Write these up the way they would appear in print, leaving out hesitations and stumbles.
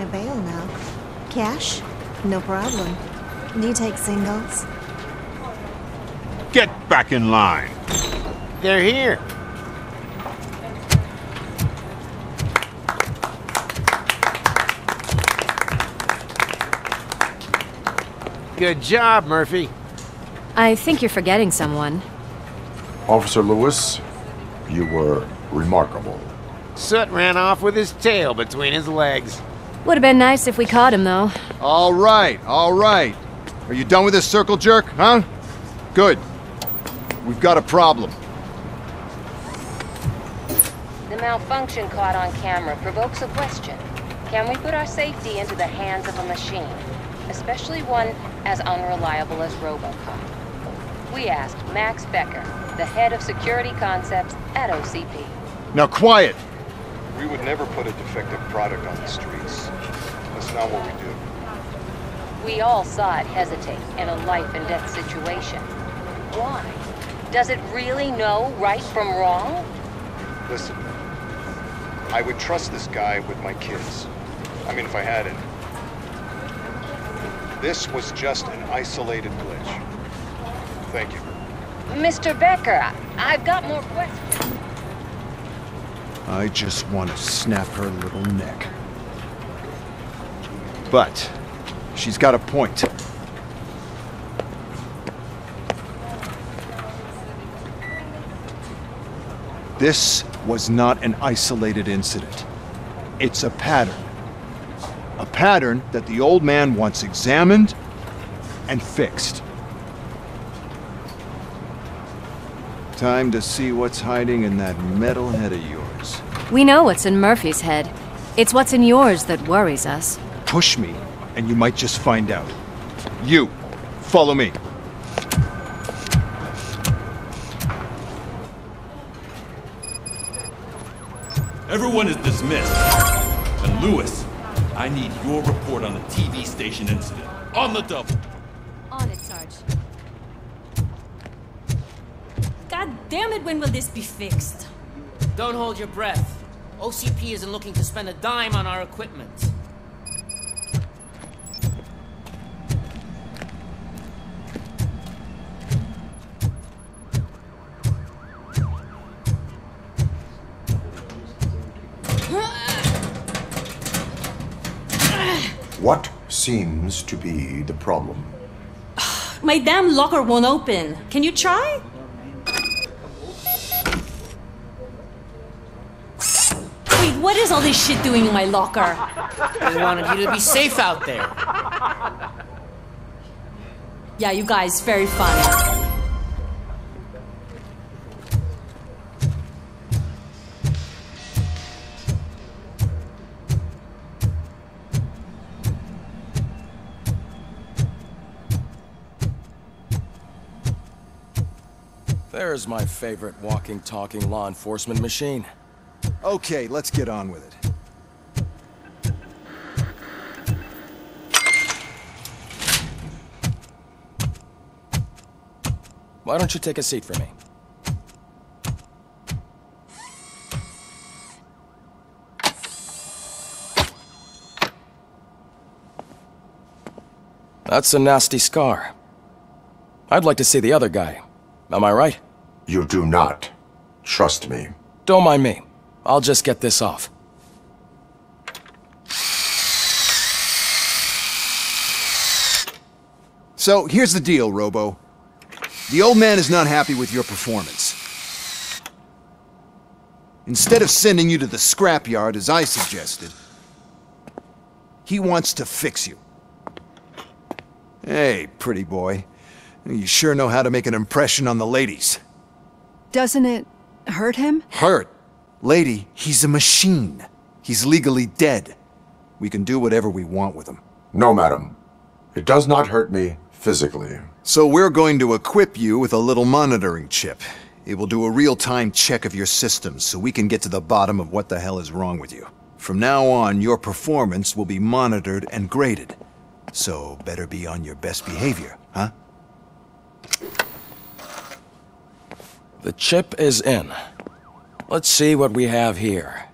my bail now. Cash? No problem. Do you take singles? Get back in line. They're here. Good job, Murphy. I think you're forgetting someone. Officer Lewis, you were remarkable. Soot ran off with his tail between his legs. Would have been nice if we caught him, though. All right. Are you done with this circle jerk, huh? Good. We've got a problem. The malfunction caught on camera provokes a question. Can we put our safety into the hands of a machine? Especially one as unreliable as RoboCop. We asked Max Becker, the head of security concepts at OCP. Now quiet! We would never put a defective product on the streets. That's not what we do. We all saw it hesitate in a life and death situation. Why? Does it really know right from wrong? Listen, I would trust this guy with my kids. I mean, if I had it. This was just an isolated glitch. Thank you. Mr. Becker, I've got more questions. I just want to snap her little neck. But she's got a point. This was not an isolated incident. It's a pattern. A pattern that the old man wants examined and fixed. Time to see what's hiding in that metal head of yours. We know what's in Murphy's head. It's what's in yours that worries us. Push me, and you might just find out. You, follow me. Everyone is dismissed. And Lewis, I need your report on the TV station incident. On the double. On it, Sarge. God damn it, when will this be fixed? Don't hold your breath. OCP isn't looking to spend a dime on our equipment. What seems to be the problem? My damn locker won't open. Can you try? Wait, what is all this shit doing in my locker? We wanted you to be safe out there. Yeah, you guys, very funny. There's my favorite walking, talking law enforcement machine. Okay, let's get on with it. Why don't you take a seat for me? That's a nasty scar. I'd like to see the other guy. Am I right? You do not. Trust me. Don't mind me. I'll just get this off. So, here's the deal, Robo. The old man is not happy with your performance. Instead of sending you to the scrapyard, as I suggested, he wants to fix you. Hey, pretty boy. You sure know how to make an impression on the ladies. Doesn't it hurt him? Hurt? Lady, he's a machine. He's legally dead. We can do whatever we want with him. No, madam. It does not hurt me physically. So we're going to equip you with a little monitoring chip. It will do a real-time check of your systems so we can get to the bottom of what the hell is wrong with you. From now on, your performance will be monitored and graded. So better be on your best behavior, huh? The chip is in. Let's see what we have here.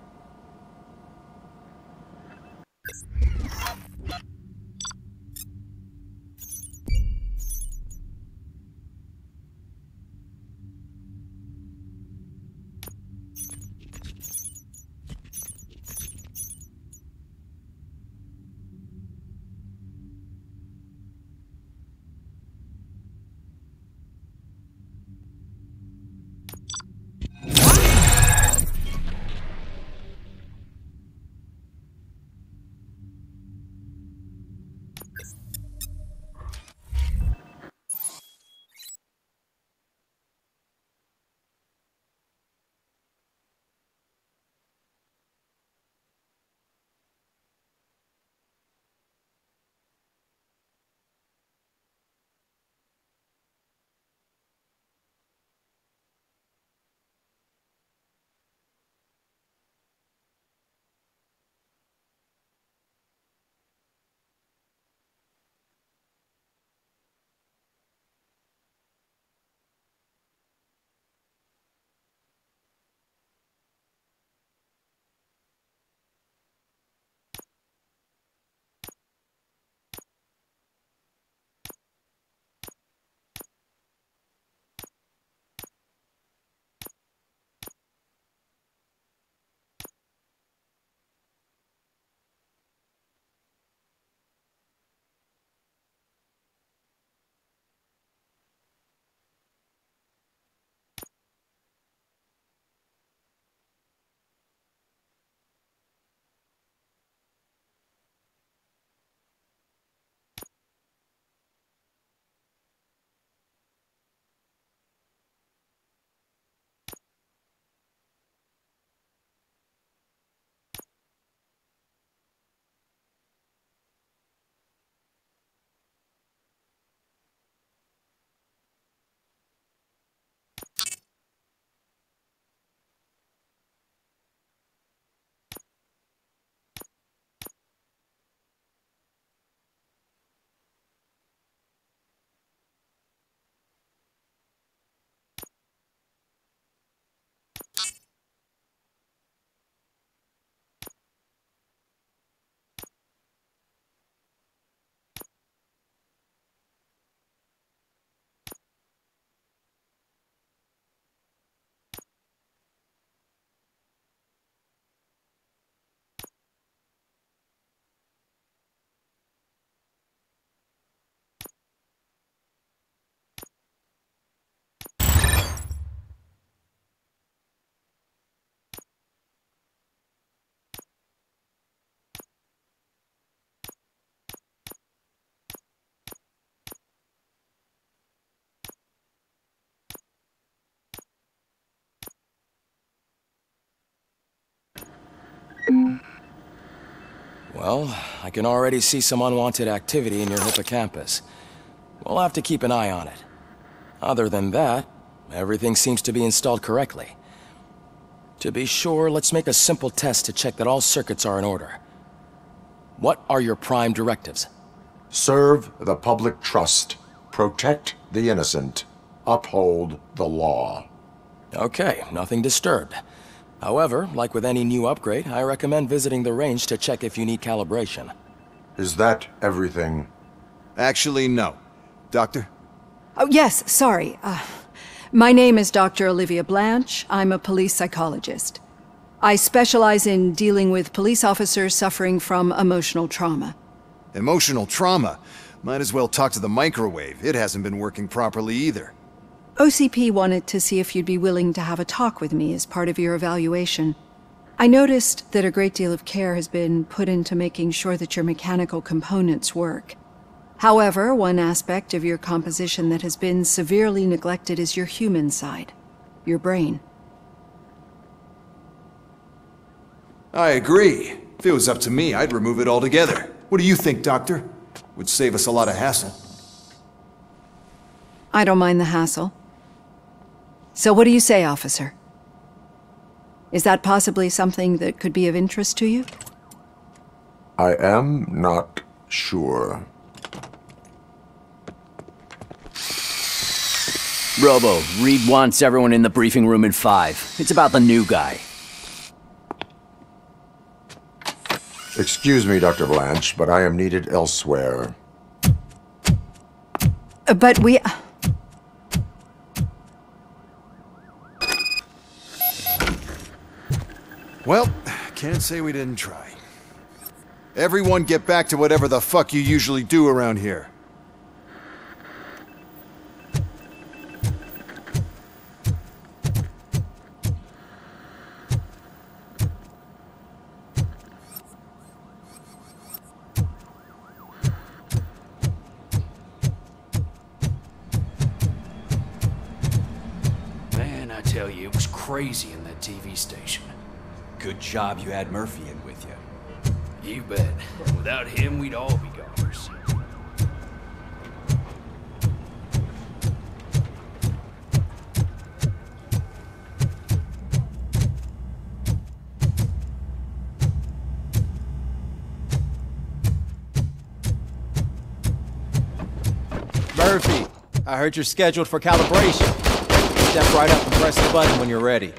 Well, I can already see some unwanted activity in your hippocampus. We'll have to keep an eye on it. Other than that, everything seems to be installed correctly. To be sure, let's make a simple test to check that all circuits are in order. What are your prime directives? Serve the public trust. Protect the innocent. Uphold the law. Okay, nothing disturbed. However, like with any new upgrade, I recommend visiting the range to check if you need calibration. Is that everything? Actually, no. Doctor? Oh, yes, sorry. My name is Dr. Olivia Blanche. I'm a police psychologist. I specialize in dealing with police officers suffering from emotional trauma. Emotional trauma? Might as well talk to the microwave. It hasn't been working properly either. OCP wanted to see if you'd be willing to have a talk with me as part of your evaluation. I noticed that a great deal of care has been put into making sure that your mechanical components work. However, one aspect of your composition that has been severely neglected is your human side, your brain. I agree. If it was up to me, I'd remove it altogether. What do you think, Doctor? Would save us a lot of hassle. I don't mind the hassle. So what do you say, officer? Is that possibly something that could be of interest to you? I am not sure. Robo, Reed wants everyone in the briefing room in 5. It's about the new guy. Excuse me, Dr. Blanche, but I am needed elsewhere. But we... Well, can't say we didn't try. Everyone get back to whatever the fuck you usually do around here. Man, I tell you, it was crazy in that TV station. Good job you had Murphy in with you. You bet. Without him, we'd all be goners. Murphy, I heard you're scheduled for calibration. Step right up and press the button when you're ready.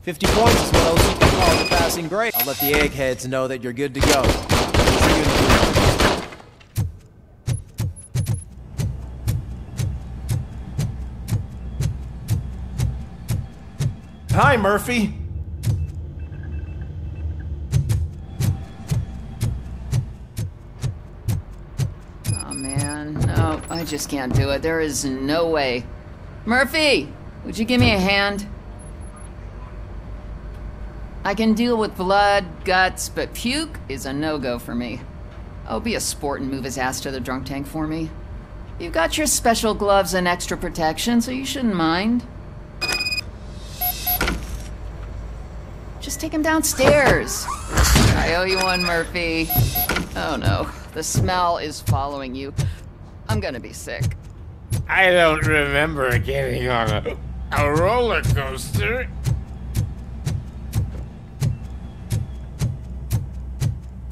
50 points is what OCP calls a passing grade. I'll let the eggheads know that you're good to go. See you in the room. Hi, Murphy. Oh, man. No, I just can't do it. There is no way. Murphy! Would you give me a hand? I can deal with blood, guts, but puke is a no-go for me. Oh, be a sport and move his ass to the drunk tank for me. You've got your special gloves and extra protection, so you shouldn't mind. Just take him downstairs. I owe you one, Murphy. Oh no, the smell is following you. I'm gonna be sick. I don't remember getting on a roller coaster.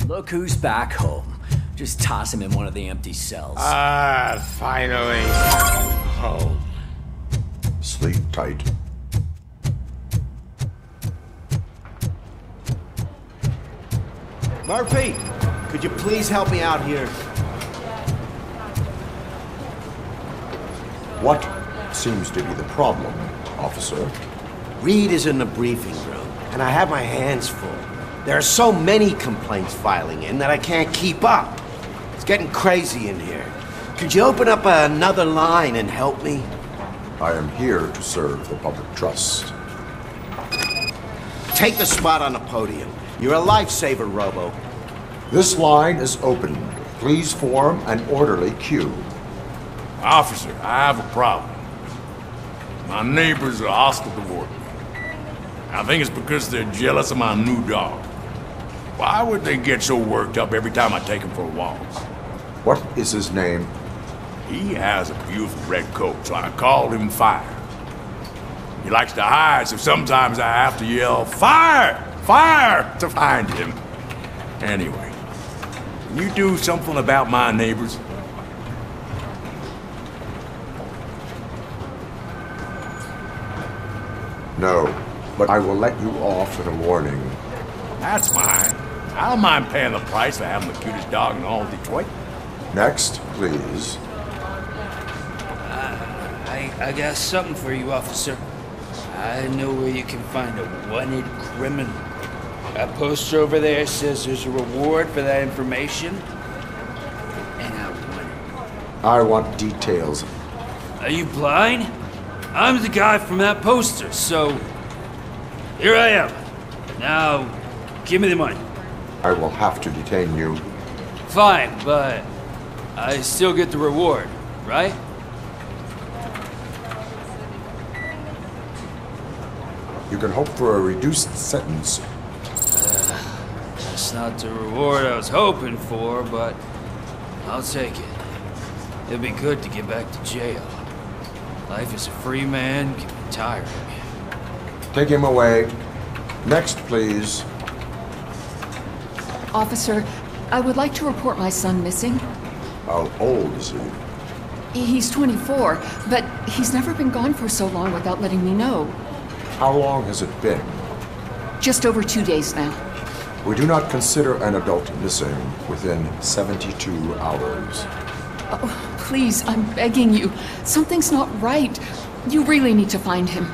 Look who's back home. Just toss him in one of the empty cells. Ah, finally. Home. Sleep tight. Murphy, could you please help me out here? What seems to be the problem, officer? Reed is in the briefing room, and I have my hands full. There are so many complaints filing in that I can't keep up. It's getting crazy in here. Could you open up another line and help me? I am here to serve the public trust. Take the spot on the podium. You're a lifesaver, Robo. This line is open. Please form an orderly queue. Officer, I have a problem. My neighbors are hostile toward me. I think it's because they're jealous of my new dog. Why would they get so worked up every time I take him for a walk? What is his name? He has a beautiful red coat, so I called him Fire. He likes to hide, so sometimes I have to yell, "Fire! Fire!" to find him. Anyway, can you do something about my neighbors? No, but I will let you off with a warning. That's mine. I don't mind paying the price for having the cutest dog in all of Detroit. Next, please. I got something for you, officer. I know where you can find a wanted criminal. That poster over there says there's a reward for that information. And I want it. I want details. Are you blind? I'm the guy from that poster, so... Here I am. Now, give me the money. I will have to detain you. Fine, but I still get the reward, right? You can hope for a reduced sentence. That's not the reward I was hoping for, but I'll take it. It'll be good to get back to jail. Life as a free man can be tiring. Take him away. Next, please. Officer, I would like to report my son missing. How old is he? He's 24, but he's never been gone for so long without letting me know. How long has it been? Just over 2 days now. We do not consider an adult missing within 72 hours. Oh, please, I'm begging you. Something's not right. You really need to find him.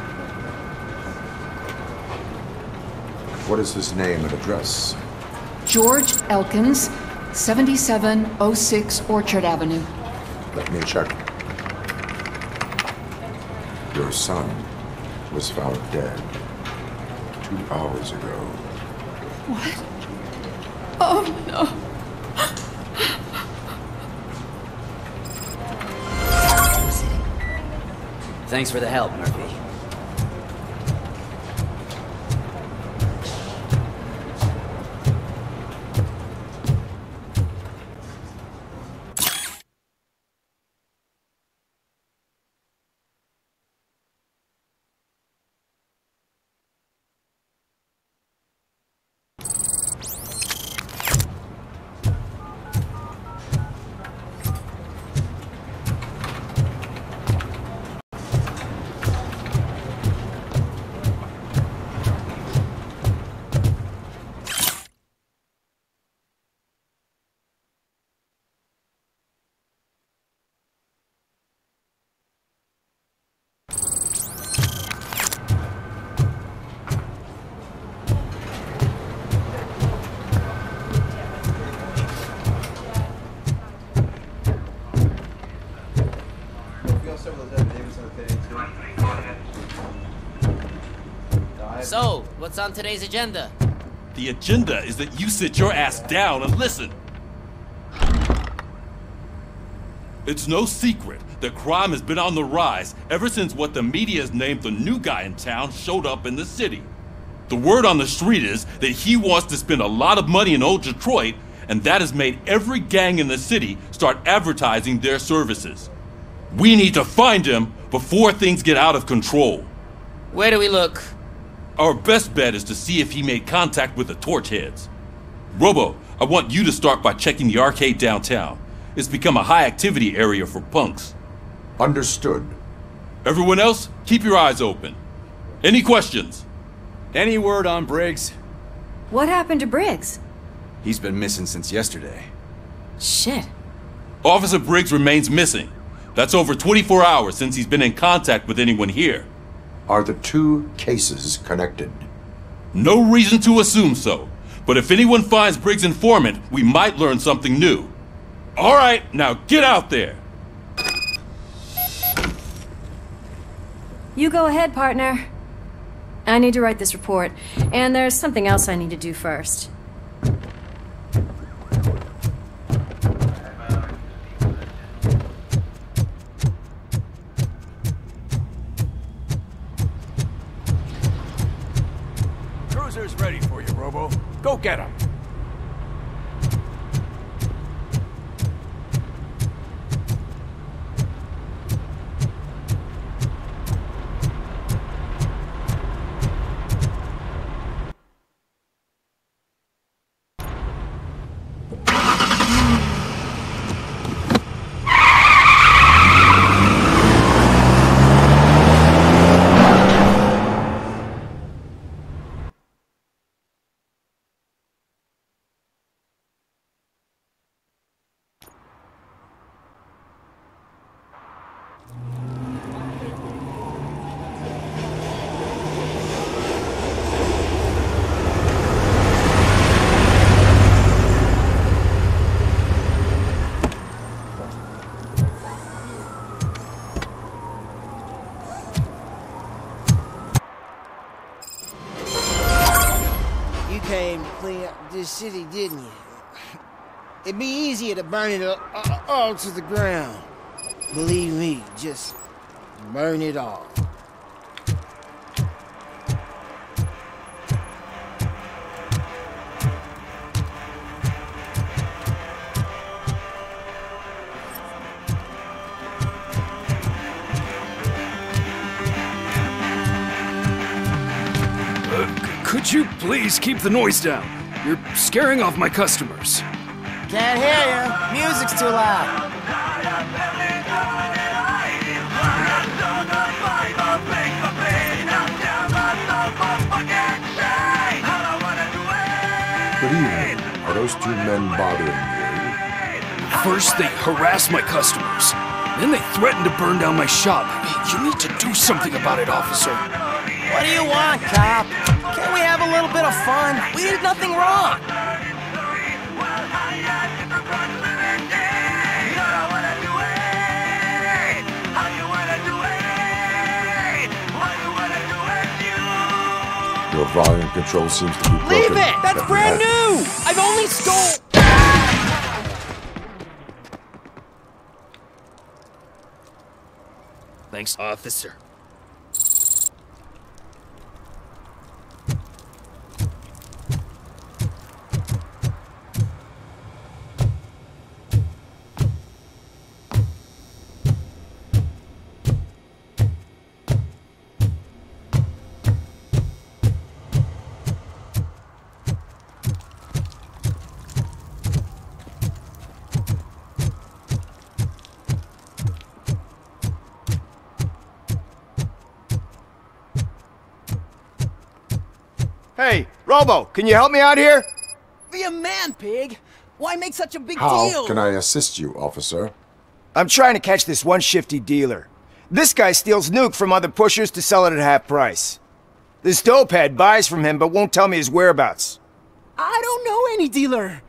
What is his name and address? George Elkins, 7706 Orchard Avenue. Let me check. Your son was found dead 2 hours ago. What? Oh, no. Thanks for the help, Murphy. So, what's on today's agenda? The agenda is that you sit your ass down and listen. It's no secret that crime has been on the rise ever since what the media has named the new guy in town showed up in the city. The word on the street is that he wants to spend a lot of money in old Detroit, and that has made every gang in the city start advertising their services. We need to find him before things get out of control. Where do we look? Our best bet is to see if he made contact with the torch heads. Robo, I want you to start by checking the arcade downtown. It's become a high-activity area for punks. Understood. Everyone else, keep your eyes open. Any questions? Any word on Briggs? What happened to Briggs? He's been missing since yesterday. Shit. Officer Briggs remains missing. That's over 24 hours since he's been in contact with anyone here. Are the two cases connected? No reason to assume so. But if anyone finds Briggs' informant, we might learn something new. All right, now get out there. You go ahead, partner. I need to write this report, and there's something else I need to do first. Cruiser's ready for you, Robo. Go get him. came to clean up this city, didn't you? It'd be easier to burn it all to the ground. Believe me, just burn it all. Could you please keep the noise down? You're scaring off my customers. Can't hear you. Music's too loud. Good evening. Are those two men bothering you? First, they harass my customers. Then they threaten to burn down my shop. You need to do something about it, officer. What do you want, cop? Can't we have a little bit of fun? We did nothing wrong. Your volume control seems to be broken. Leave it! That's brand new! I've only stole... Thanks, officer. Hey, Robo, can you help me out here? Be a man, pig! Why make such a big How deal? can I assist you, officer? I'm trying to catch this one shifty dealer. This guy steals nuke from other pushers to sell it at half price. This dopehead buys from him but won't tell me his whereabouts. I don't know any dealer.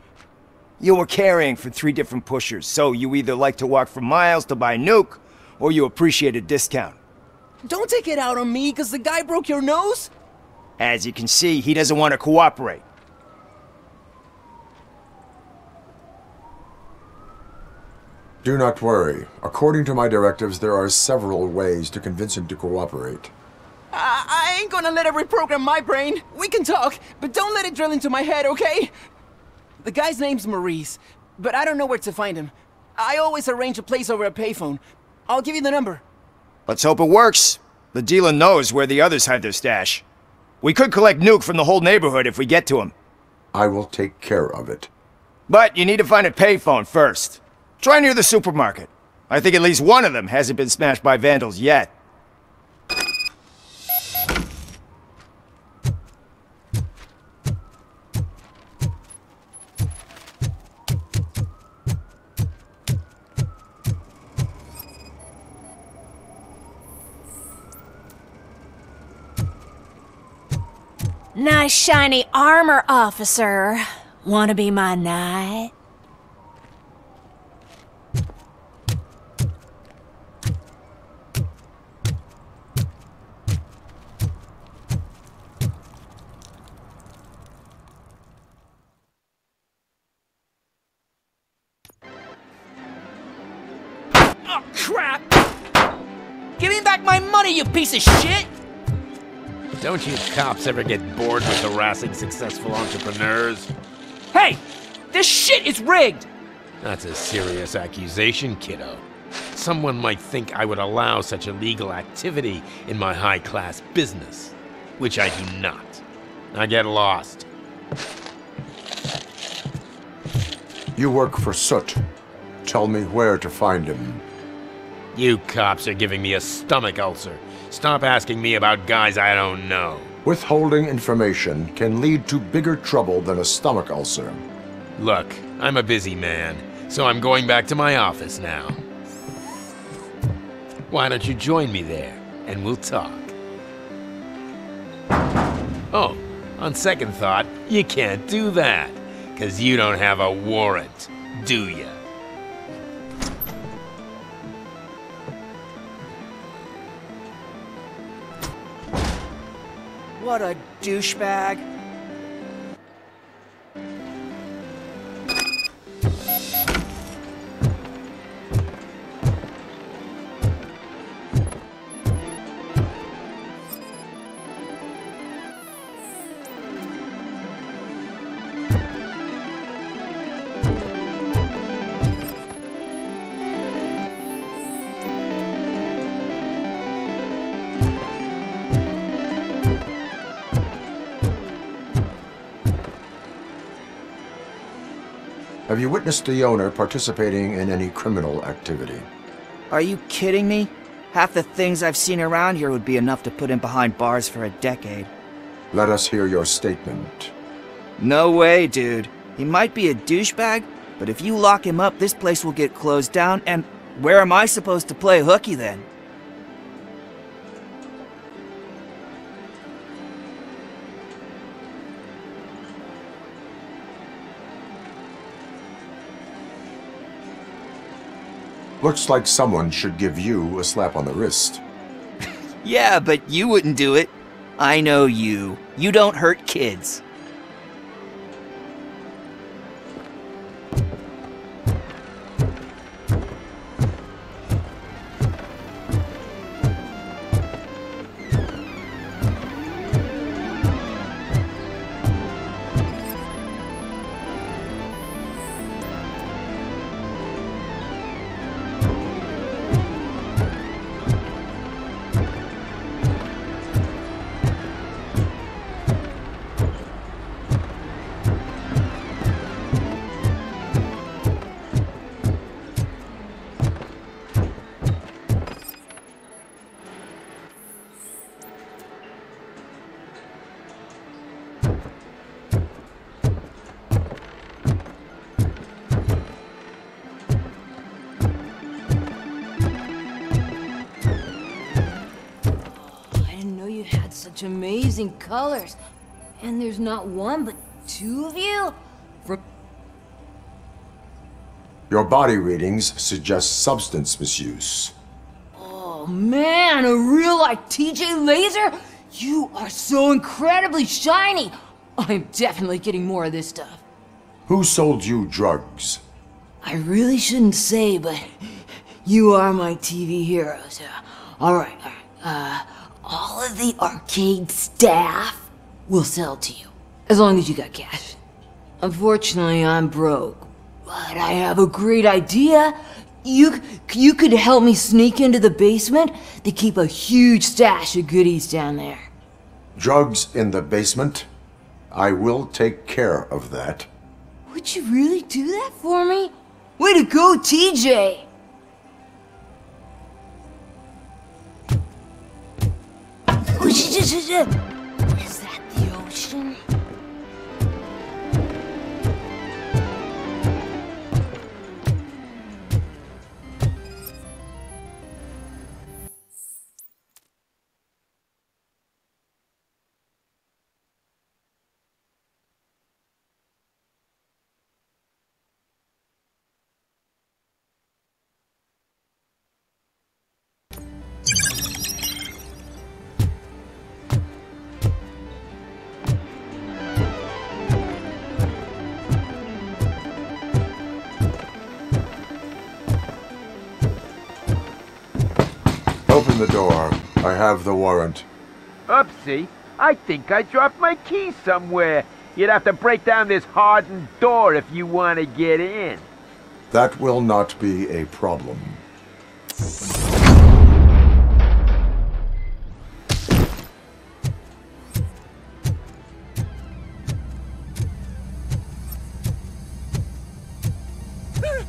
You were carrying for 3 different pushers, so you either like to walk for miles to buy nuke, or you appreciate a discount. Don't take it out on me, because the guy broke your nose? As you can see, he doesn't want to cooperate. Do not worry. According to my directives, there are several ways to convince him to cooperate. I ain't gonna let it reprogram my brain. We can talk, but don't let it drill into my head, okay? The guy's name's Maurice, but I don't know where to find him. I always arrange a place over a payphone. I'll give you the number. Let's hope it works. The dealer knows where the others hide their stash. We could collect nuke from the whole neighborhood if we get to him. I will take care of it. But you need to find a payphone first. Try near the supermarket. I think at least one of them hasn't been smashed by vandals yet. Nice shiny armor, officer. Wanna be my knight? Oh, crap! Give me back my money, you piece of shit! Don't you cops ever get bored with harassing successful entrepreneurs? Hey! This shit is rigged! That's a serious accusation, kiddo. Someone might think I would allow such illegal activity in my high-class business, which I do not. Now get lost. You work for Soot. Tell me where to find him. You cops are giving me a stomach ulcer. Stop asking me about guys I don't know. Withholding information can lead to bigger trouble than a stomach ulcer. Look, I'm a busy man, so I'm going back to my office now. Why don't you join me there, and we'll talk. Oh, on second thought, you can't do that, 'cause you don't have a warrant, do ya? What a douchebag. Have you witnessed the owner participating in any criminal activity? Are you kidding me? Half the things I've seen around here would be enough to put him behind bars for a decade. Let us hear your statement. No way, dude. He might be a douchebag, but if you lock him up, this place will get closed down, and where am I supposed to play hooky then? Looks like someone should give you a slap on the wrist. Yeah, but you wouldn't do it. I know you. You don't hurt kids. Such amazing colors. And there's not one, but two of you? Your body readings suggest substance misuse. Oh man, a real like TJ laser? You are so incredibly shiny. I'm definitely getting more of this stuff. Who sold you drugs? I really shouldn't say, but you are my TV heroes. Alright. All of the arcade staff will sell to you, as long as you got cash. Unfortunately, I'm broke, but I have a great idea. You could help me sneak into the basement. They keep a huge stash of goodies down there. Drugs in the basement? I will take care of that. Would you really do that for me? Way to go, TJ! Is that the ocean? Open the door. I have the warrant. Oopsie. I think I dropped my keys somewhere. You'd have to break down this hardened door if you want to get in. That will not be a problem.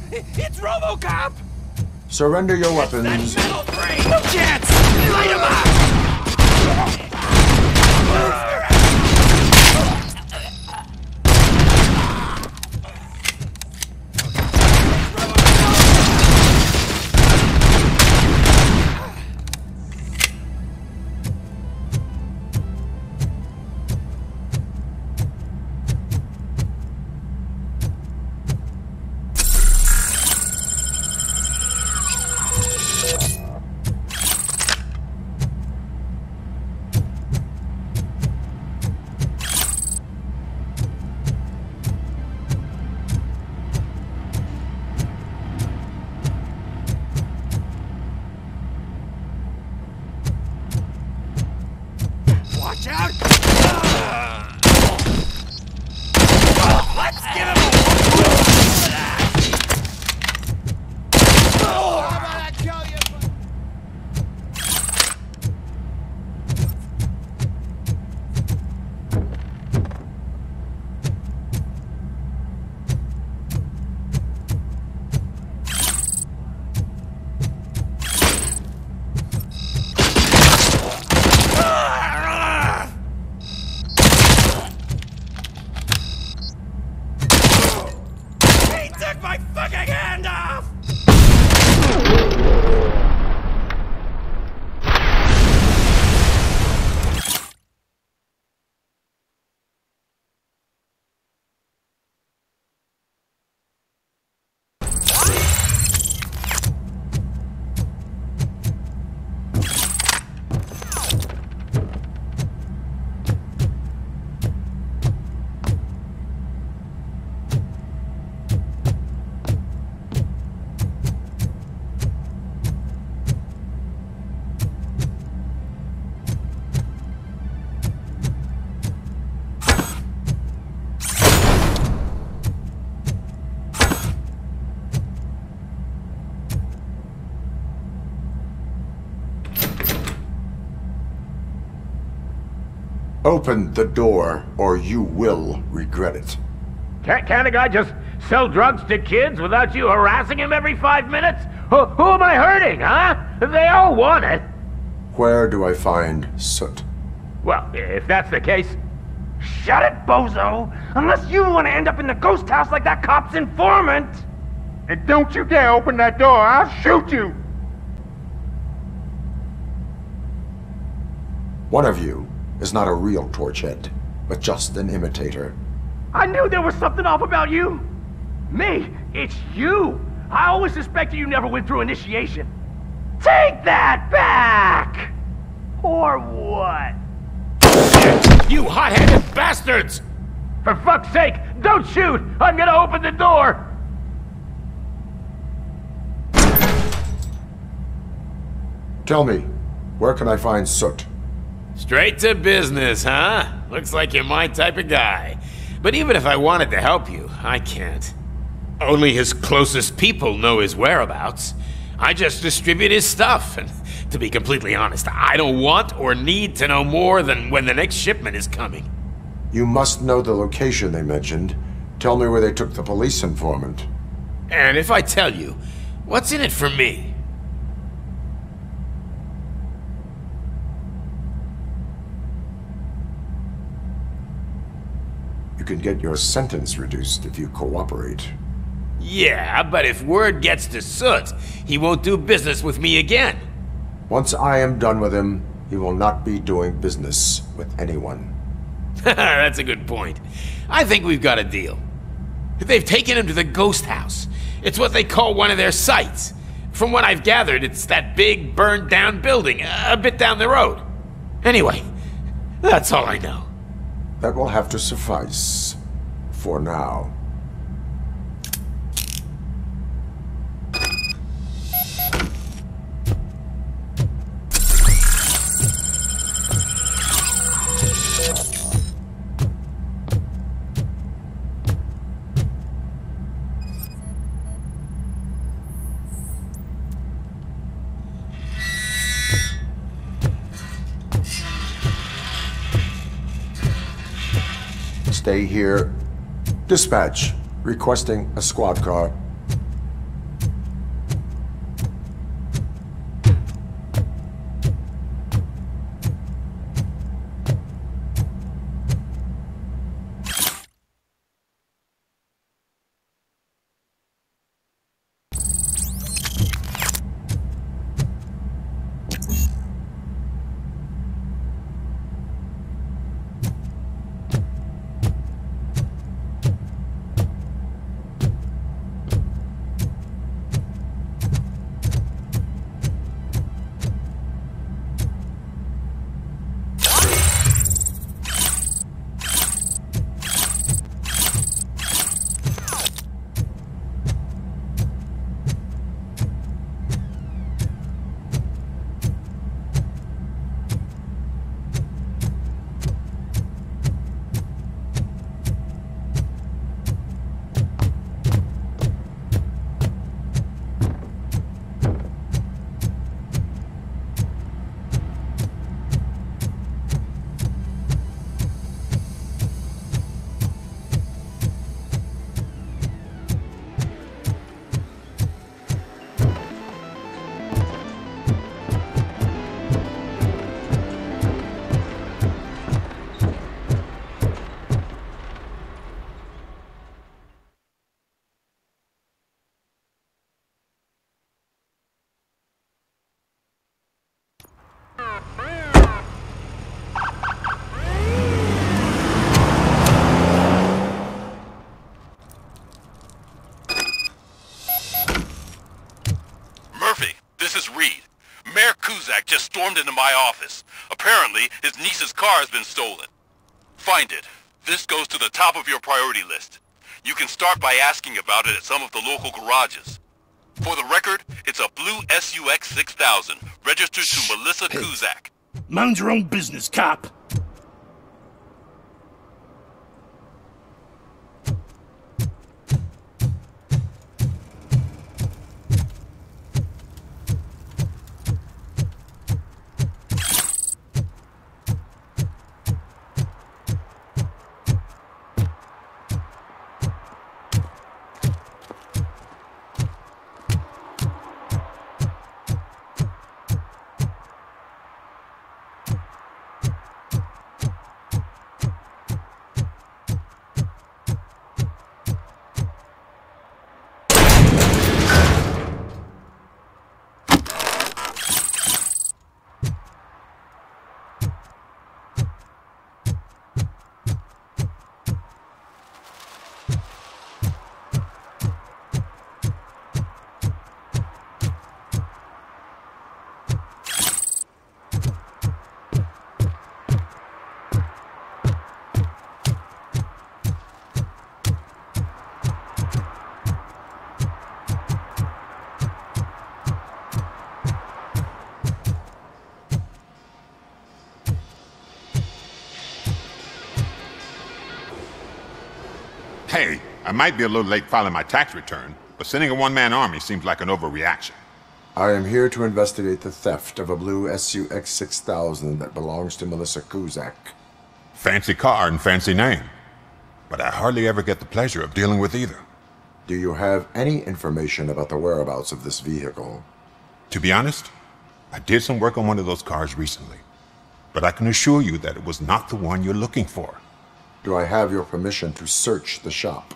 It's RoboCop! Surrender your weapons. Metal frame! No chance! Light him up! Open the door, or you will regret it. Can't a guy just sell drugs to kids without you harassing him every 5 minutes? Who am I hurting, huh? They all want it. Where do I find Soot? Well, if that's the case, shut it, bozo! Unless you want to end up in the ghost house like that cop's informant! And don't you dare open that door, I'll shoot you! One of you is not a real Torchhead, but just an imitator. I knew there was something off about you! Me? It's you! I always suspected you never went through initiation. Take that back! Or what? You hot-headed bastards! For fuck's sake, don't shoot! I'm gonna open the door! Tell me, where can I find Soot? Straight to business, huh? Looks like you're my type of guy. But even if I wanted to help you, I can't. Only his closest people know his whereabouts. I just distribute his stuff, and to be completely honest, I don't want or need to know more than when the next shipment is coming. You must know the location they mentioned. Tell me where they took the police informant. And if I tell you, what's in it for me? You can get your sentence reduced if you cooperate. Yeah, but if word gets to Soot, he won't do business with me again. Once I am done with him, he will not be doing business with anyone. That's a good point. I think we've got a deal. They've taken him to the ghost house. It's what they call one of their sites. From what I've gathered, it's that big, burned-down building, a bit down the road. Anyway, that's all I know. That will have to suffice. For now. Stay here. Dispatch. Requesting a squad car. Just stormed into my office. Apparently, his niece's car has been stolen. Find it. This goes to the top of your priority list. You can start by asking about it at some of the local garages. For the record, it's a blue SUX 6000, registered to Melissa Kuzak. Mind your own business, cop. Hey, I might be a little late filing my tax return, but sending a one-man army seems like an overreaction. I am here to investigate the theft of a blue SUX 6000 that belongs to Melissa Kuzak. Fancy car and fancy name. But I hardly ever get the pleasure of dealing with either. Do you have any information about the whereabouts of this vehicle? To be honest, I did some work on one of those cars recently. But I can assure you that it was not the one you're looking for. Do I have your permission to search the shop?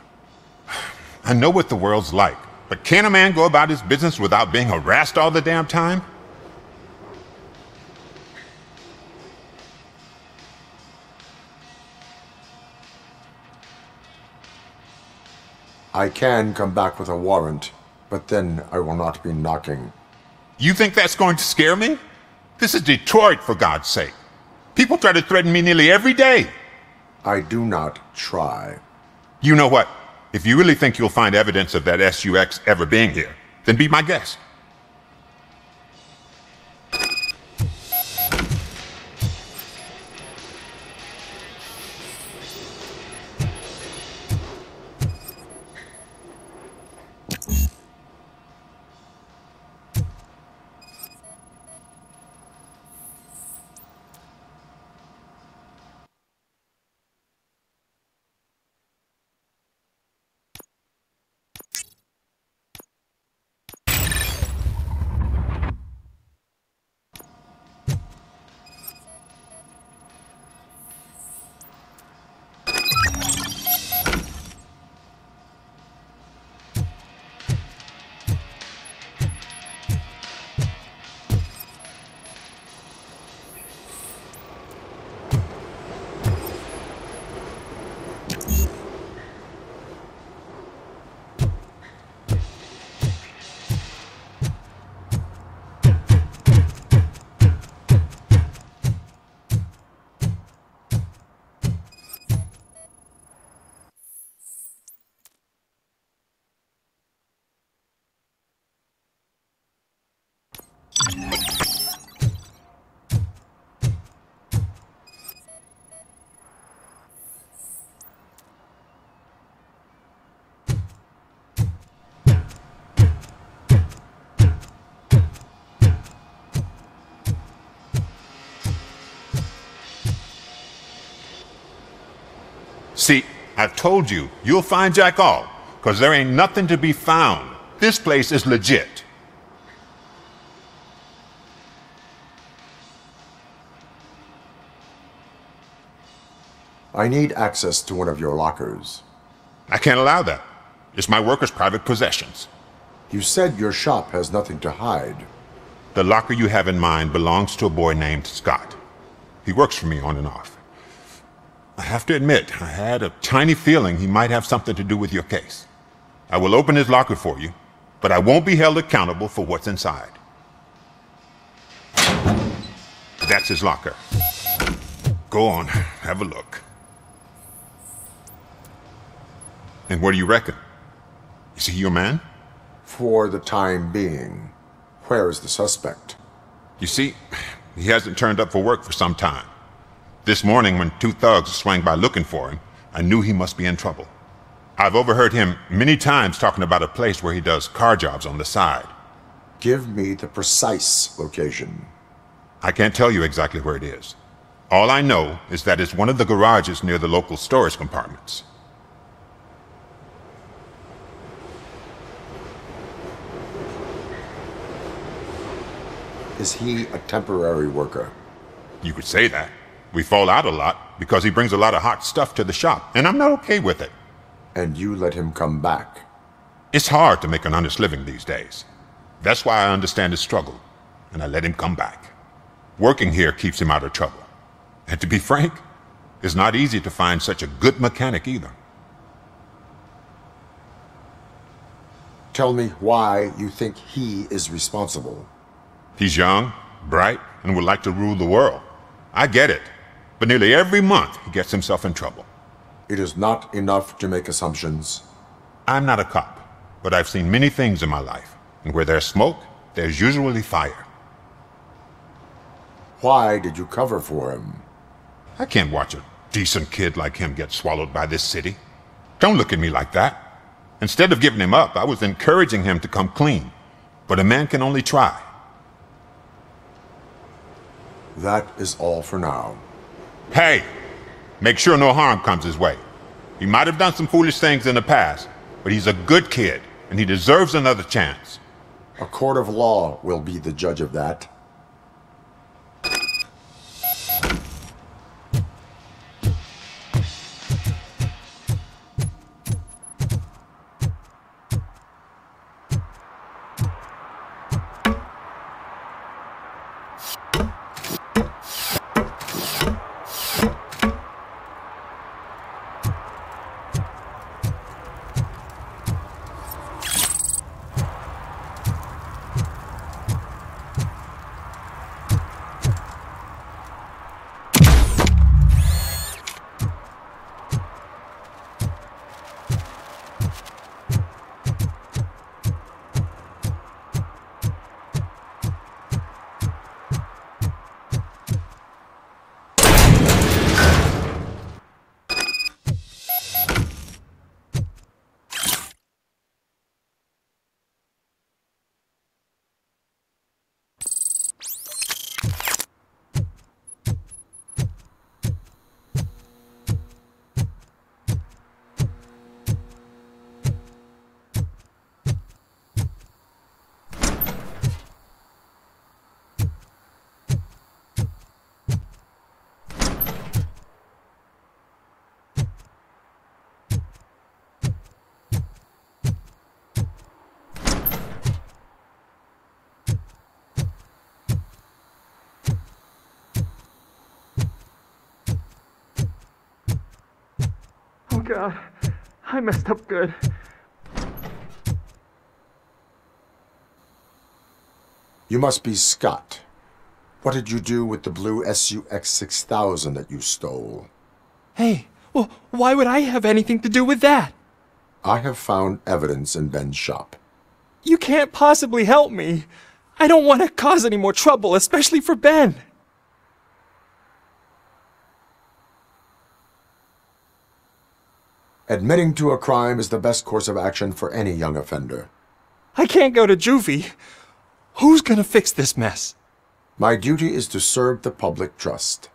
I know what the world's like, but can a man go about his business without being harassed all the damn time? I can come back with a warrant, but then I will not be knocking. You think that's going to scare me? This is Detroit, for God's sake. People try to threaten me nearly every day. I do not try. You know what? If you really think you'll find evidence of that SUX ever being here, then be my guest. See, I've told you, you'll find Jack all, because there ain't nothing to be found. This place is legit. I need access to one of your lockers. I can't allow that. It's my workers' private possessions. You said your shop has nothing to hide. The locker you have in mind belongs to a boy named Scott. He works for me on and off. I have to admit, I had a tiny feeling he might have something to do with your case. I will open his locker for you, but I won't be held accountable for what's inside. That's his locker. Go on, have a look. And what do you reckon? Is he your man? For the time being. Where is the suspect? You see, he hasn't turned up for work for some time. This morning, when two thugs swang by looking for him, I knew he must be in trouble. I've overheard him many times talking about a place where he does car jobs on the side. Give me the precise location. I can't tell you exactly where it is. All I know is that it's one of the garages near the local storage compartments. Is he a temporary worker? You could say that. We fall out a lot because he brings a lot of hot stuff to the shop, and I'm not okay with it. And you let him come back? It's hard to make an honest living these days. That's why I understand his struggle, and I let him come back. Working here keeps him out of trouble. And to be frank, it's not easy to find such a good mechanic either. Tell me why you think he is responsible. He's young, bright, and would like to rule the world. I get it. But nearly every month, he gets himself in trouble. It is not enough to make assumptions. I'm not a cop, but I've seen many things in my life. And where there's smoke, there's usually fire. Why did you cover for him? I can't watch a decent kid like him get swallowed by this city. Don't look at me like that. Instead of giving him up, I was encouraging him to come clean. But a man can only try. That is all for now. Hey! Make sure no harm comes his way. He might have done some foolish things in the past, but he's a good kid, and he deserves another chance. A court of law will be the judge of that. Oh God, I messed up good. You must be Scott. What did you do with the blue SUX 6000 that you stole? Hey, well, why would I have anything to do with that? I have found evidence in Ben's shop. You can't possibly help me. I don't want to cause any more trouble, especially for Ben. Admitting to a crime is the best course of action for any young offender. I can't go to juvie. Who's gonna fix this mess? My duty is to serve the public trust.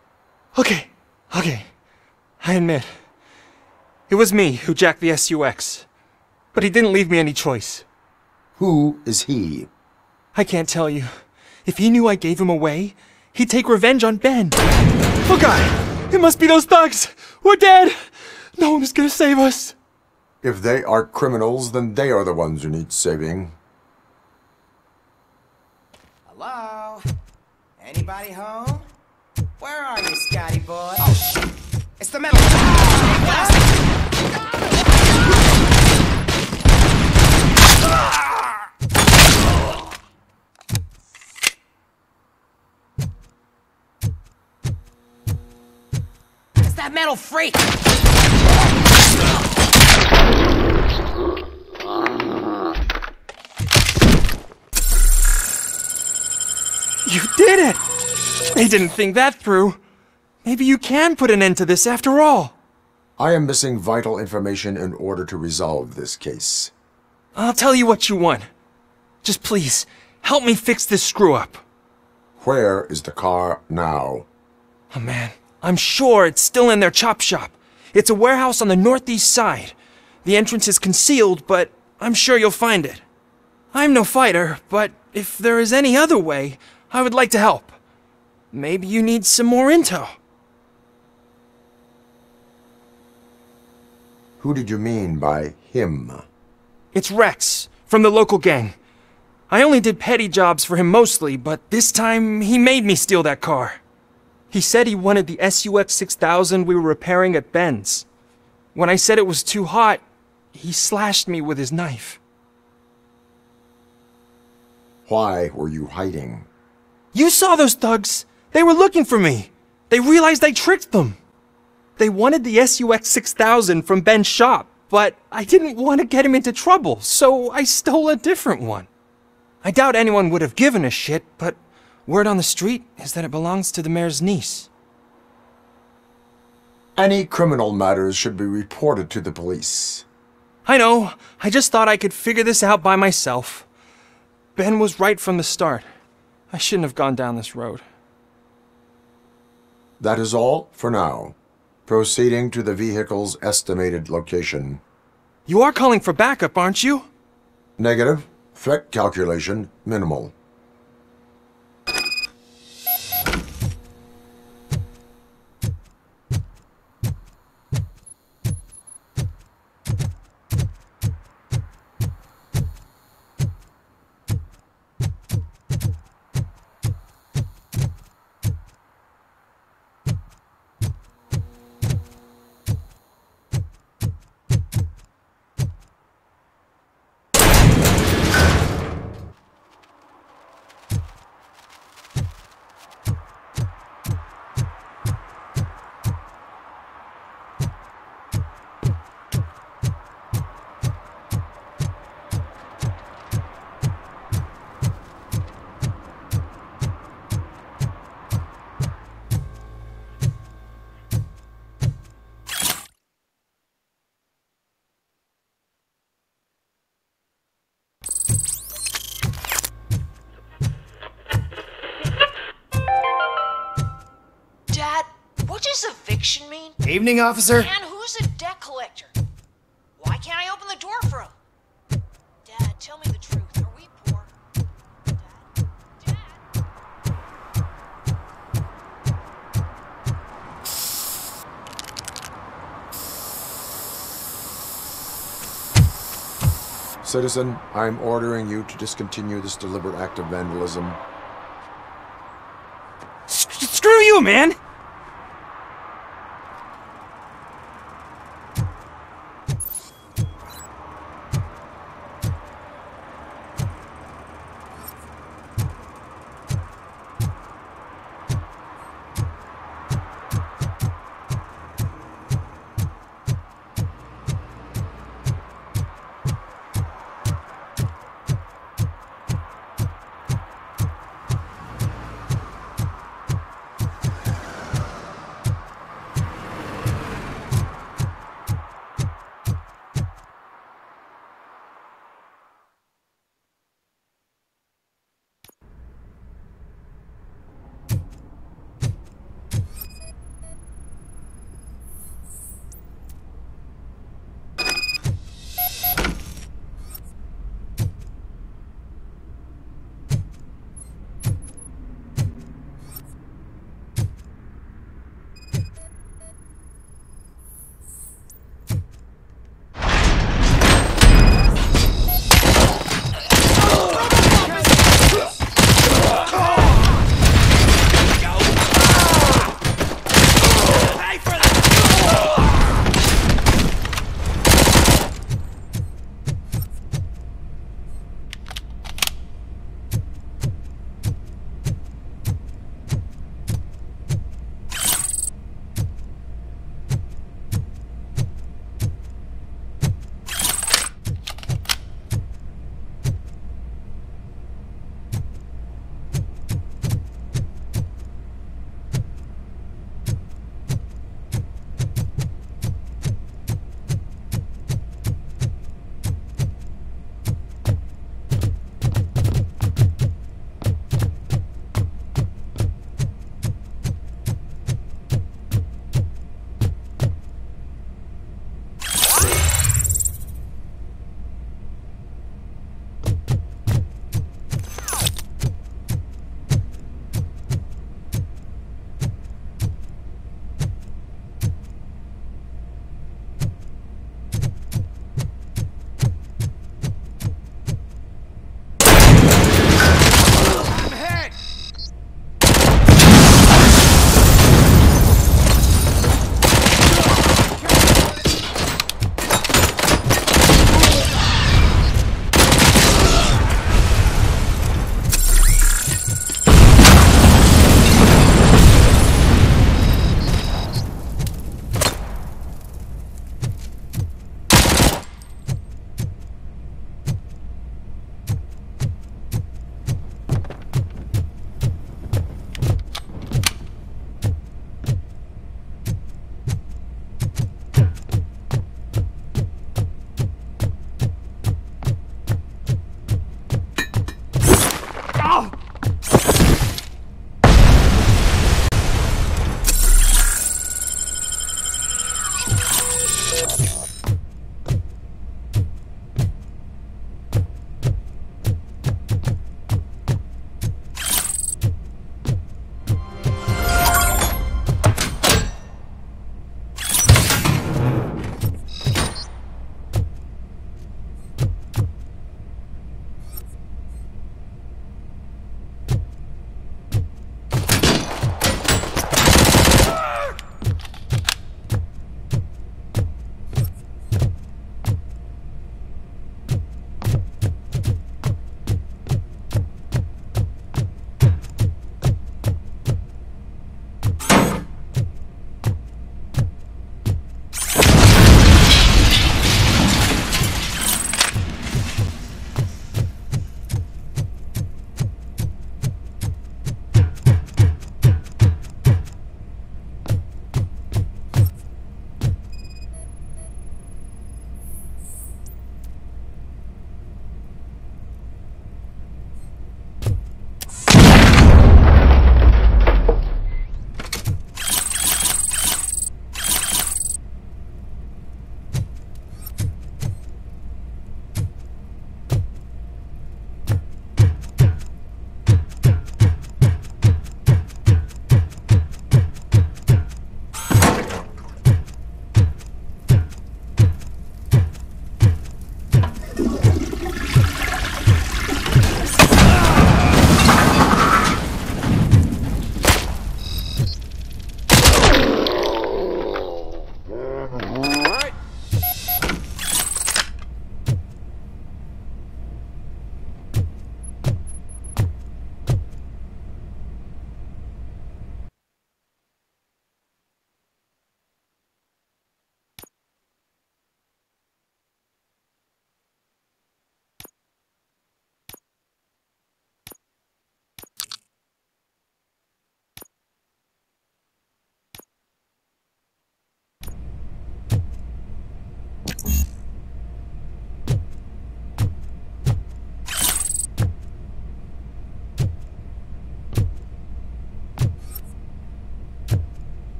Okay. I admit. It was me who jacked the SUX. But he didn't leave me any choice. Who is he? I can't tell you. If he knew I gave him away, he'd take revenge on Ben. Oh God! It must be those thugs! We're dead! No one is gonna save us. If they are criminals, then they are the ones who need saving. Hello? Anybody home? Where are you, Scotty boy? Oh, shit! It's the metal. It's that metal freak! You did it! They didn't think that through. Maybe you can put an end to this after all. I am missing vital information in order to resolve this case. I'll tell you what you want. Just please, help me fix this screw-up. Where is the car now? Oh man, I'm sure it's still in their chop shop. It's a warehouse on the northeast side. The entrance is concealed, but I'm sure you'll find it. I'm no fighter, but if there is any other way, I would like to help. Maybe you need some more intel. Who did you mean by him? It's Rex, from the local gang. I only did petty jobs for him mostly, but this time he made me steal that car. He said he wanted the SUX 6000 we were repairing at Ben's. When I said it was too hot, he slashed me with his knife. Why were you hiding? You saw those thugs! They were looking for me! They realized I tricked them! They wanted the SUX 6000 from Ben's shop, but I didn't want to get him into trouble, so I stole a different one. I doubt anyone would have given a shit, but word on the street is that it belongs to the mayor's niece. Any criminal matters should be reported to the police. I know. I just thought I could figure this out by myself. Ben was right from the start. I shouldn't have gone down this road. That is all for now. Proceeding to the vehicle's estimated location. You are calling for backup, aren't you? Negative. Threat calculation minimal. Eviction mean? Evening, officer. And who's a debt collector? Why can't I open the door for him? Dad, tell me the truth. Are we poor? Citizen, I'm ordering you to discontinue this deliberate act of vandalism. Screw you, man!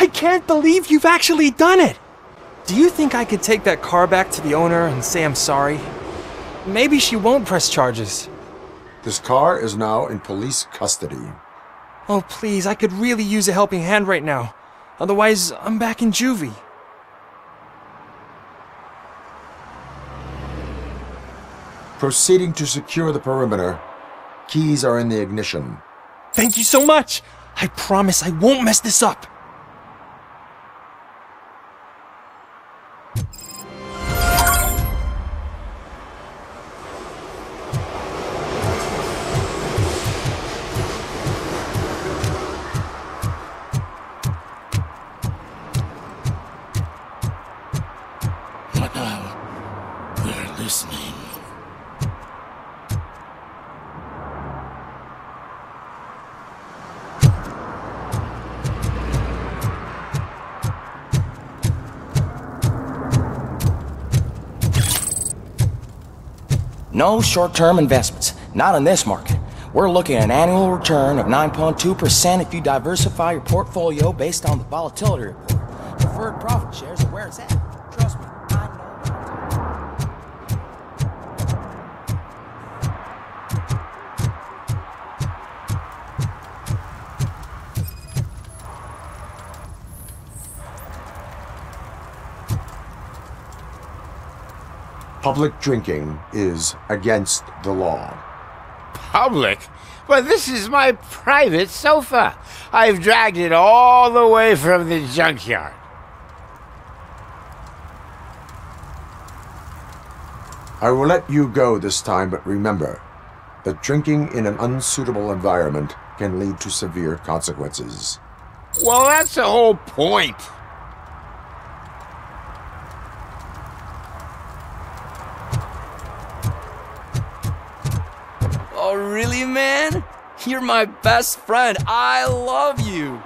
can't believe you've actually done it! Do you think I could take that car back to the owner and say I'm sorry? Maybe she won't press charges. This car is now in police custody. Oh, please, I could really use a helping hand right now. Otherwise, I'm back in juvie. Proceeding to secure the perimeter. Keys are in the ignition. Thank you so much! I promise I won't mess this up! What now? We're listening. No short-term investments, not in this market. We're looking at an annual return of 9.2% if you diversify your portfolio based on the volatility report. Preferred profit shares are where it's at. Trust me, I know. Public drinking is against the law. Public? But this is my private sofa. I've dragged it all the way from the junkyard. I will let you go this time, but remember that drinking in an unsuitable environment can lead to severe consequences. Well, that's the whole point. Oh, really, man? You're my best friend. I love you.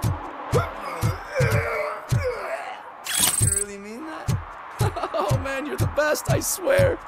You really mean that? Oh, man, you're the best, I swear.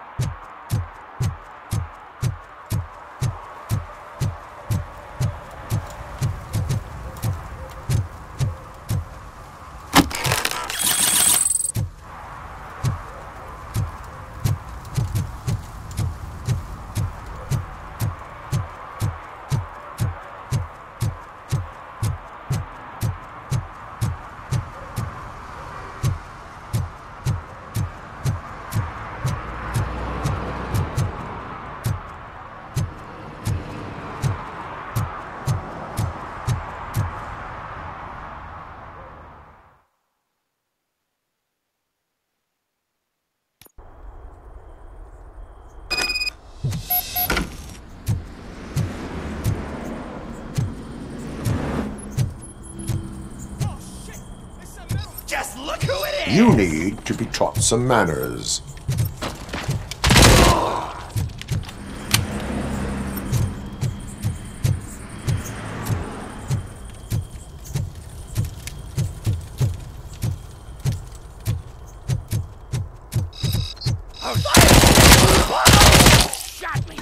Just look who it is! You need to be taught some manners. Shot me!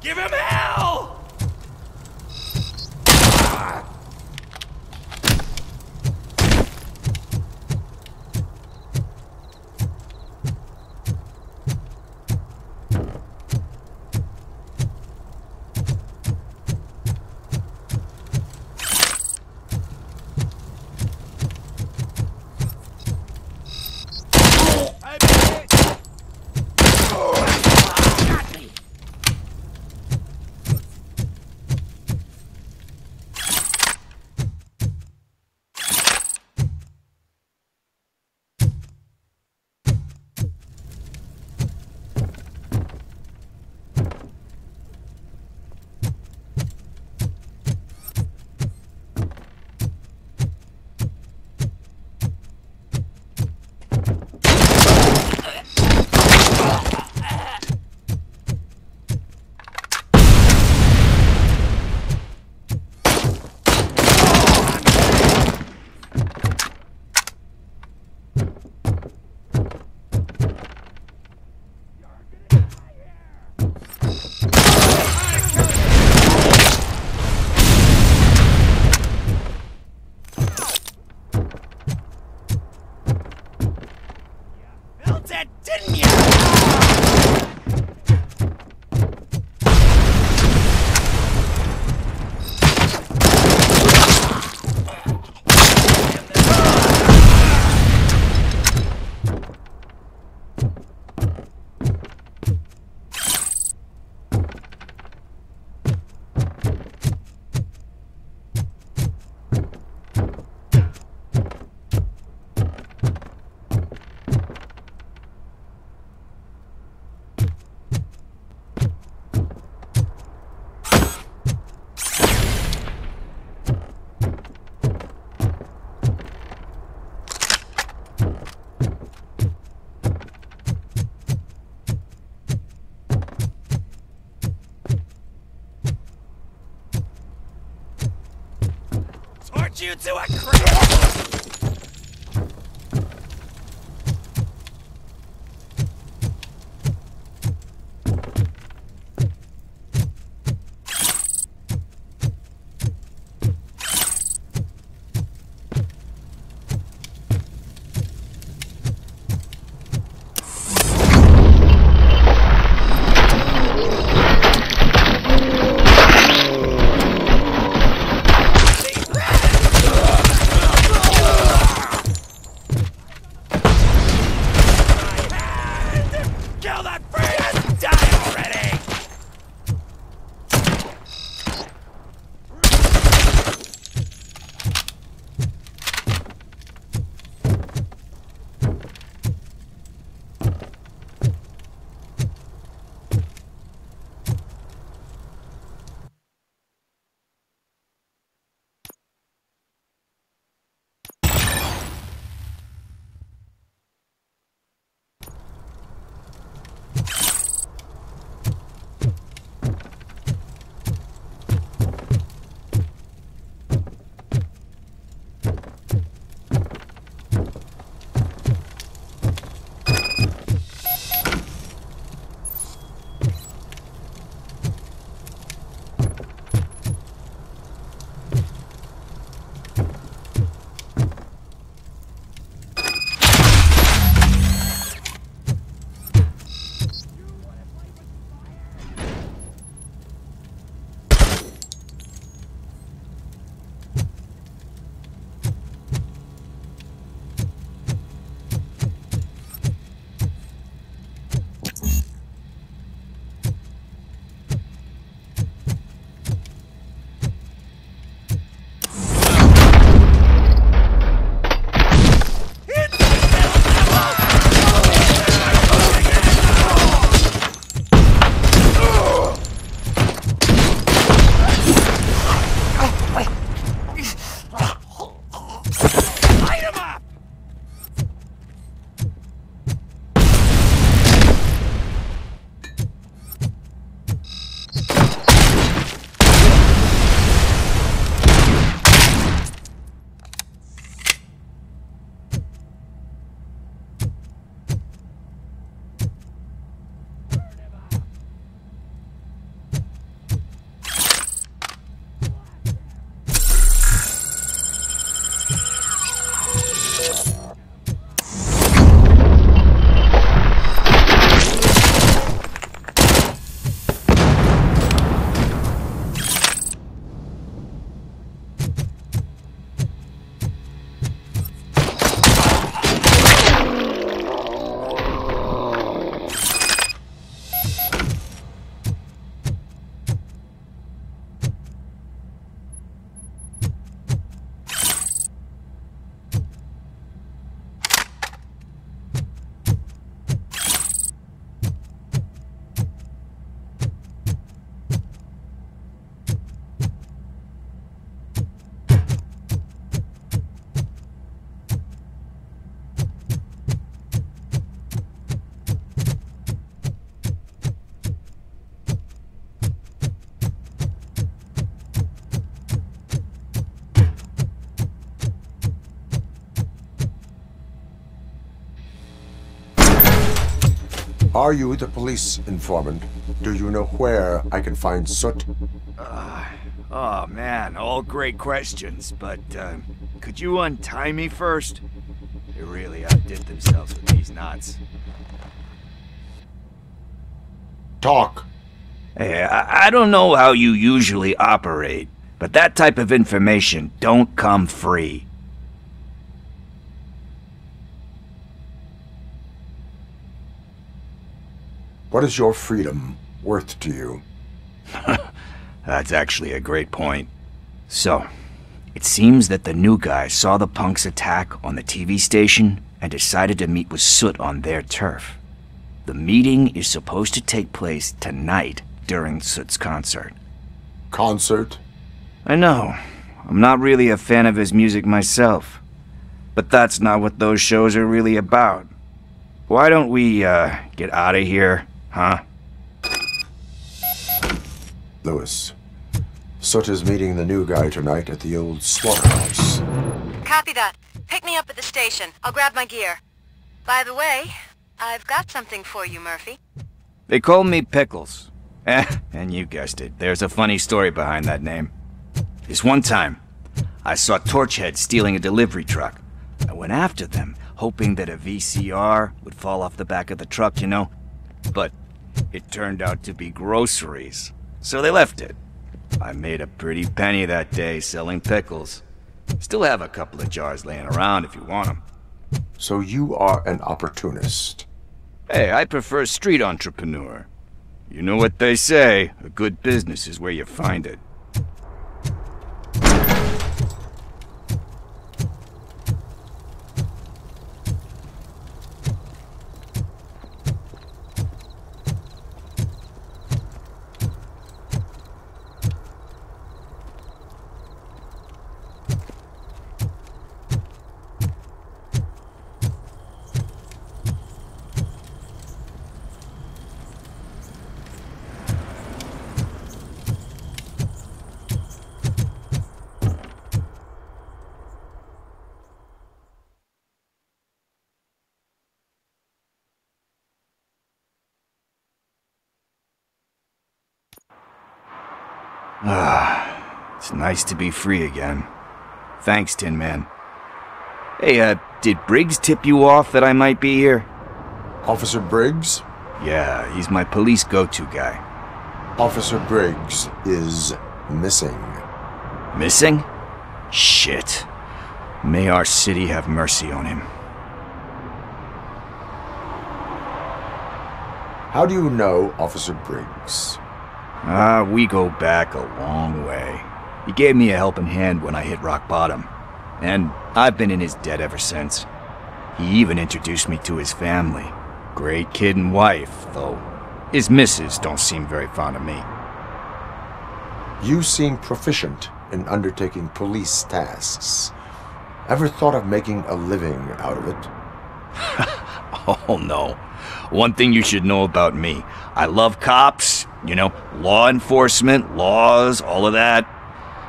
Give him hell! didn't you? Torch you to a crisp! Kill that freak! Die already! Are you the police informant? Do you know where I can find Soot? Oh man, all great questions, but could you untie me first? They really outdid themselves with these knots. Talk. Hey, I don't know how you usually operate, but that type of information don't come free. What is your freedom worth to you? That's actually a great point. So, it seems that the new guy saw the punks' attack on the TV station and decided to meet with Soot on their turf. The meeting is supposed to take place tonight during Soot's concert. Concert? I know. I'm not really a fan of his music myself. But that's not what those shows are really about. Why don't we, get out of here, huh? Lewis, Soot is meeting the new guy tonight at the old slaughterhouse. Copy that. Pick me up at the station. I'll grab my gear. By the way, I've got something for you, Murphy. They call me Pickles. And you guessed it, there's a funny story behind that name. This one time, I saw Torchhead stealing a delivery truck. I went after them, hoping that a VCR would fall off the back of the truck, you know? But it turned out to be groceries, so they left it. I made a pretty penny that day selling pickles. Still have a couple of jars laying around if you want them. So you are an opportunist? Hey, I prefer street entrepreneur. You know what they say, a good business is where you find it. It's nice to be free again. Thanks, Tin Man. Hey, did Briggs tip you off that I might be here? Officer Briggs? Yeah, he's my police go-to guy. Officer Briggs is missing. Missing? Shit. May our city have mercy on him. How do you know Officer Briggs? We go back a long way. He gave me a helping hand when I hit rock bottom, and I've been in his debt ever since. He even introduced me to his family. Great kid and wife, though his missus don't seem very fond of me. You seem proficient in undertaking police tasks. Ever thought of making a living out of it? Oh no. One thing you should know about me. I love cops, you know, law enforcement, laws, all of that.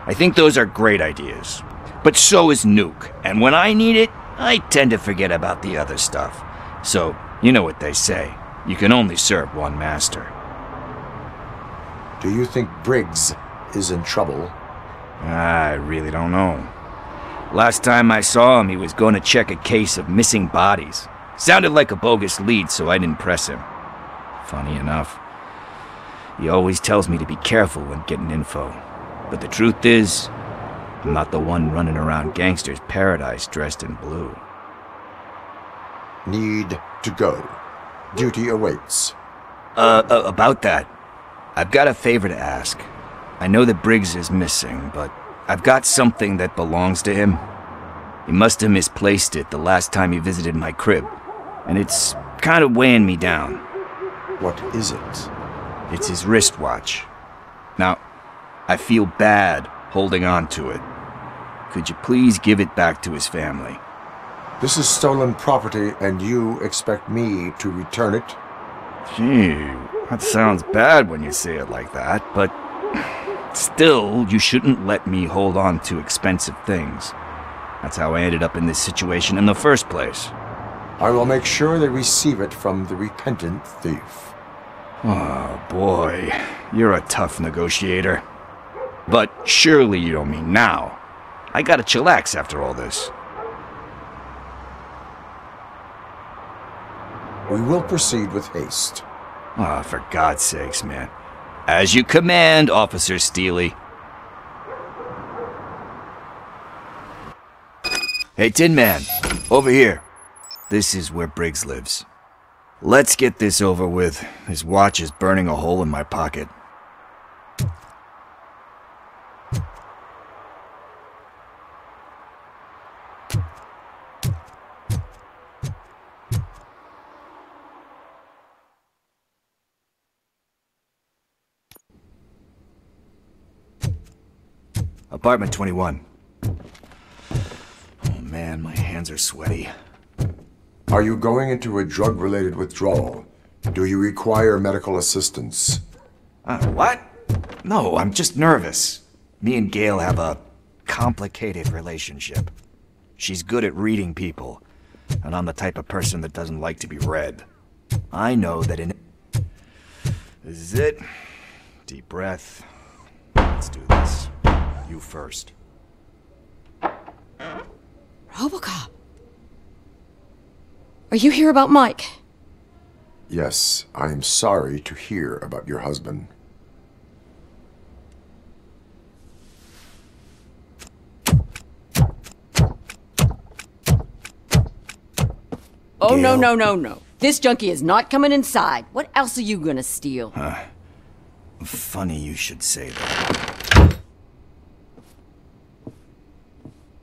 I think those are great ideas. But so is Nuke, and when I need it, I tend to forget about the other stuff. So, you know what they say. You can only serve one master. Do you think Briggs is in trouble? I really don't know. Last time I saw him, he was going to check a case of missing bodies. Sounded like a bogus lead, so I didn't press him. Funny enough. He always tells me to be careful when getting info. But the truth is, I'm not the one running around Gangster's Paradise dressed in blue. Need to go. Duty awaits. About that, I've got a favor to ask. I know that Briggs is missing, but I've got something that belongs to him. He must have misplaced it the last time he visited my crib, and it's kind of weighing me down. What is it? It's his wristwatch. Now, I feel bad holding on to it. Could you please give it back to his family? This is stolen property, and you expect me to return it? Gee, that sounds bad when you say it like that, but still, you shouldn't let me hold on to expensive things. That's how I ended up in this situation in the first place. I will make sure they receive it from the repentant thief. Oh boy, you're a tough negotiator. But surely you don't mean now. I gotta chillax after all this. We will proceed with haste. Ah, for God's sakes, man. As you command, Officer Steely. Hey, Tin Man, over here. This is where Briggs lives. Let's get this over with. His watch is burning a hole in my pocket. Apartment 21. Oh man, my hands are sweaty. Are you going into a drug-related withdrawal? Do you require medical assistance? What? No, I'm just nervous. Me and Gail have a complicated relationship. She's good at reading people, and I'm the type of person that doesn't like to be read. I know that in... This is it. Deep breath. Let's do this. You first. RoboCop. Are you here about Mike? Yes, I am sorry to hear about your husband. Oh, no, no, no, no. This junkie is not coming inside. What else are you gonna steal? Funny you should say that.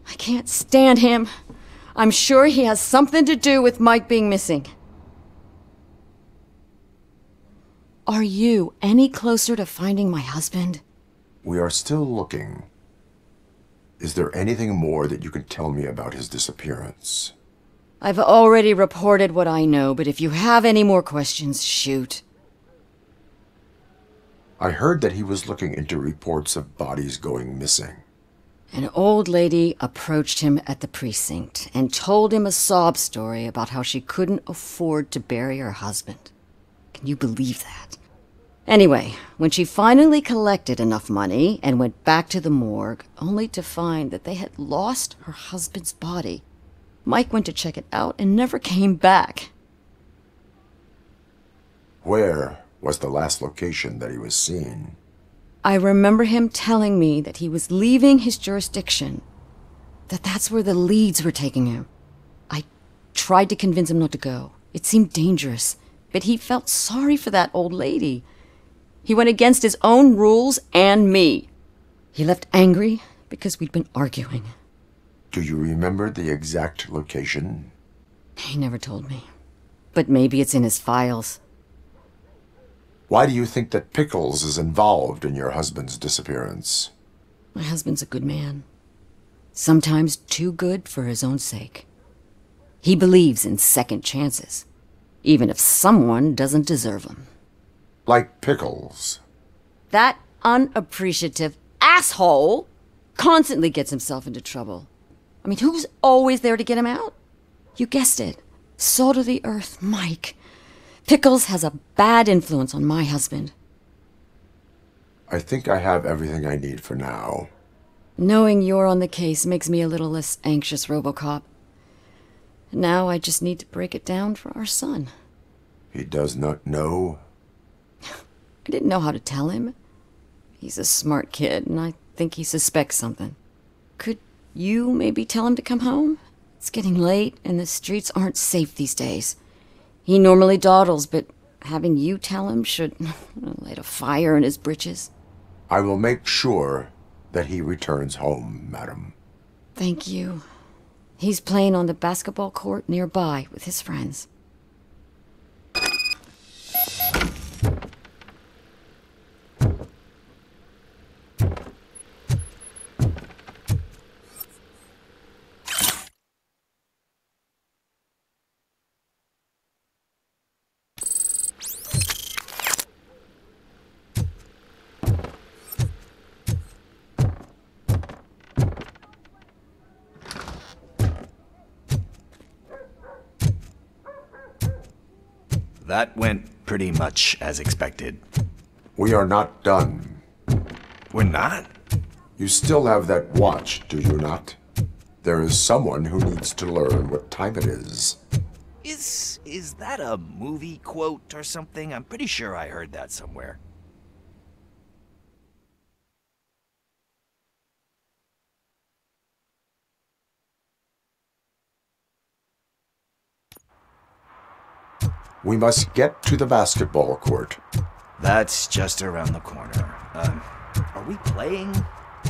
I can't stand him. I'm sure he has something to do with Mike being missing. Are you any closer to finding my husband? We are still looking. Is there anything more that you can tell me about his disappearance? I've already reported what I know, but if you have any more questions, shoot. I heard that he was looking into reports of bodies going missing. An old lady approached him at the precinct and told him a sob story about how she couldn't afford to bury her husband. Can you believe that? Anyway, when she finally collected enough money and went back to the morgue, only to find that they had lost her husband's body, Mike went to check it out and never came back. Where was the last location that he was seen? I remember him telling me that he was leaving his jurisdiction, that's where the leads were taking him. I tried to convince him not to go. It seemed dangerous, but he felt sorry for that old lady. He went against his own rules and me. He left angry because we'd been arguing. Do you remember the exact location? He never told me, but maybe it's in his files. Why do you think that Pickles is involved in your husband's disappearance? My husband's a good man. Sometimes too good for his own sake. He believes in second chances, even if someone doesn't deserve them. Like Pickles. That unappreciative asshole constantly gets himself into trouble. I mean, who's always there to get him out? You guessed it. Salt of the earth, Mike. Pickles has a bad influence on my husband. I think I have everything I need for now. Knowing you're on the case makes me a little less anxious, RoboCop. Now I just need to break it down for our son. He does not know? I didn't know how to tell him. He's a smart kid, and I think he suspects something. Could you maybe tell him to come home? It's getting late, and the streets aren't safe these days. He normally dawdles, but having you tell him should light a fire in his britches. I will make sure that he returns home, madam. Thank you. He's playing on the basketball court nearby with his friends. That went pretty much as expected. We are not done. We're not? You still have that watch, do you not? There is someone who needs to learn what time it is. Is Is that a movie quote or something? I'm pretty sure I heard that somewhere. We must get to the basketball court. That's just around the corner. Are we playing?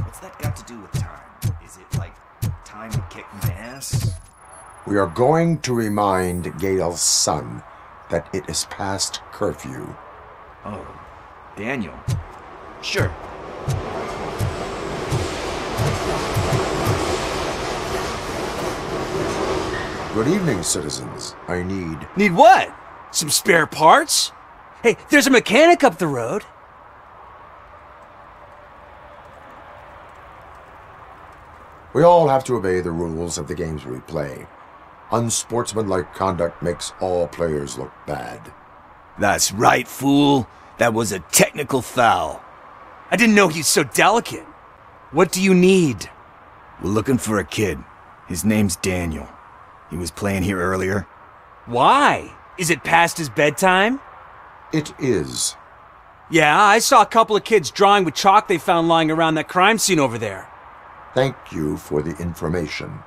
What's that got to do with time? Is it like time to kick my ass? We are going to remind Gail's son that it is past curfew. Oh, Daniel. Sure. Good evening, citizens. I need... Need what? Some spare parts? Hey, there's a mechanic up the road. We all have to obey the rules of the games we play. Unsportsmanlike conduct makes all players look bad. That's right, fool. That was a technical foul. I didn't know he's so delicate. What do you need? We're looking for a kid. His name's Daniel. He was playing here earlier. Why? Is it past his bedtime? It is. Yeah, I saw a couple of kids drawing with chalk they found lying around that crime scene over there. Thank you for the information.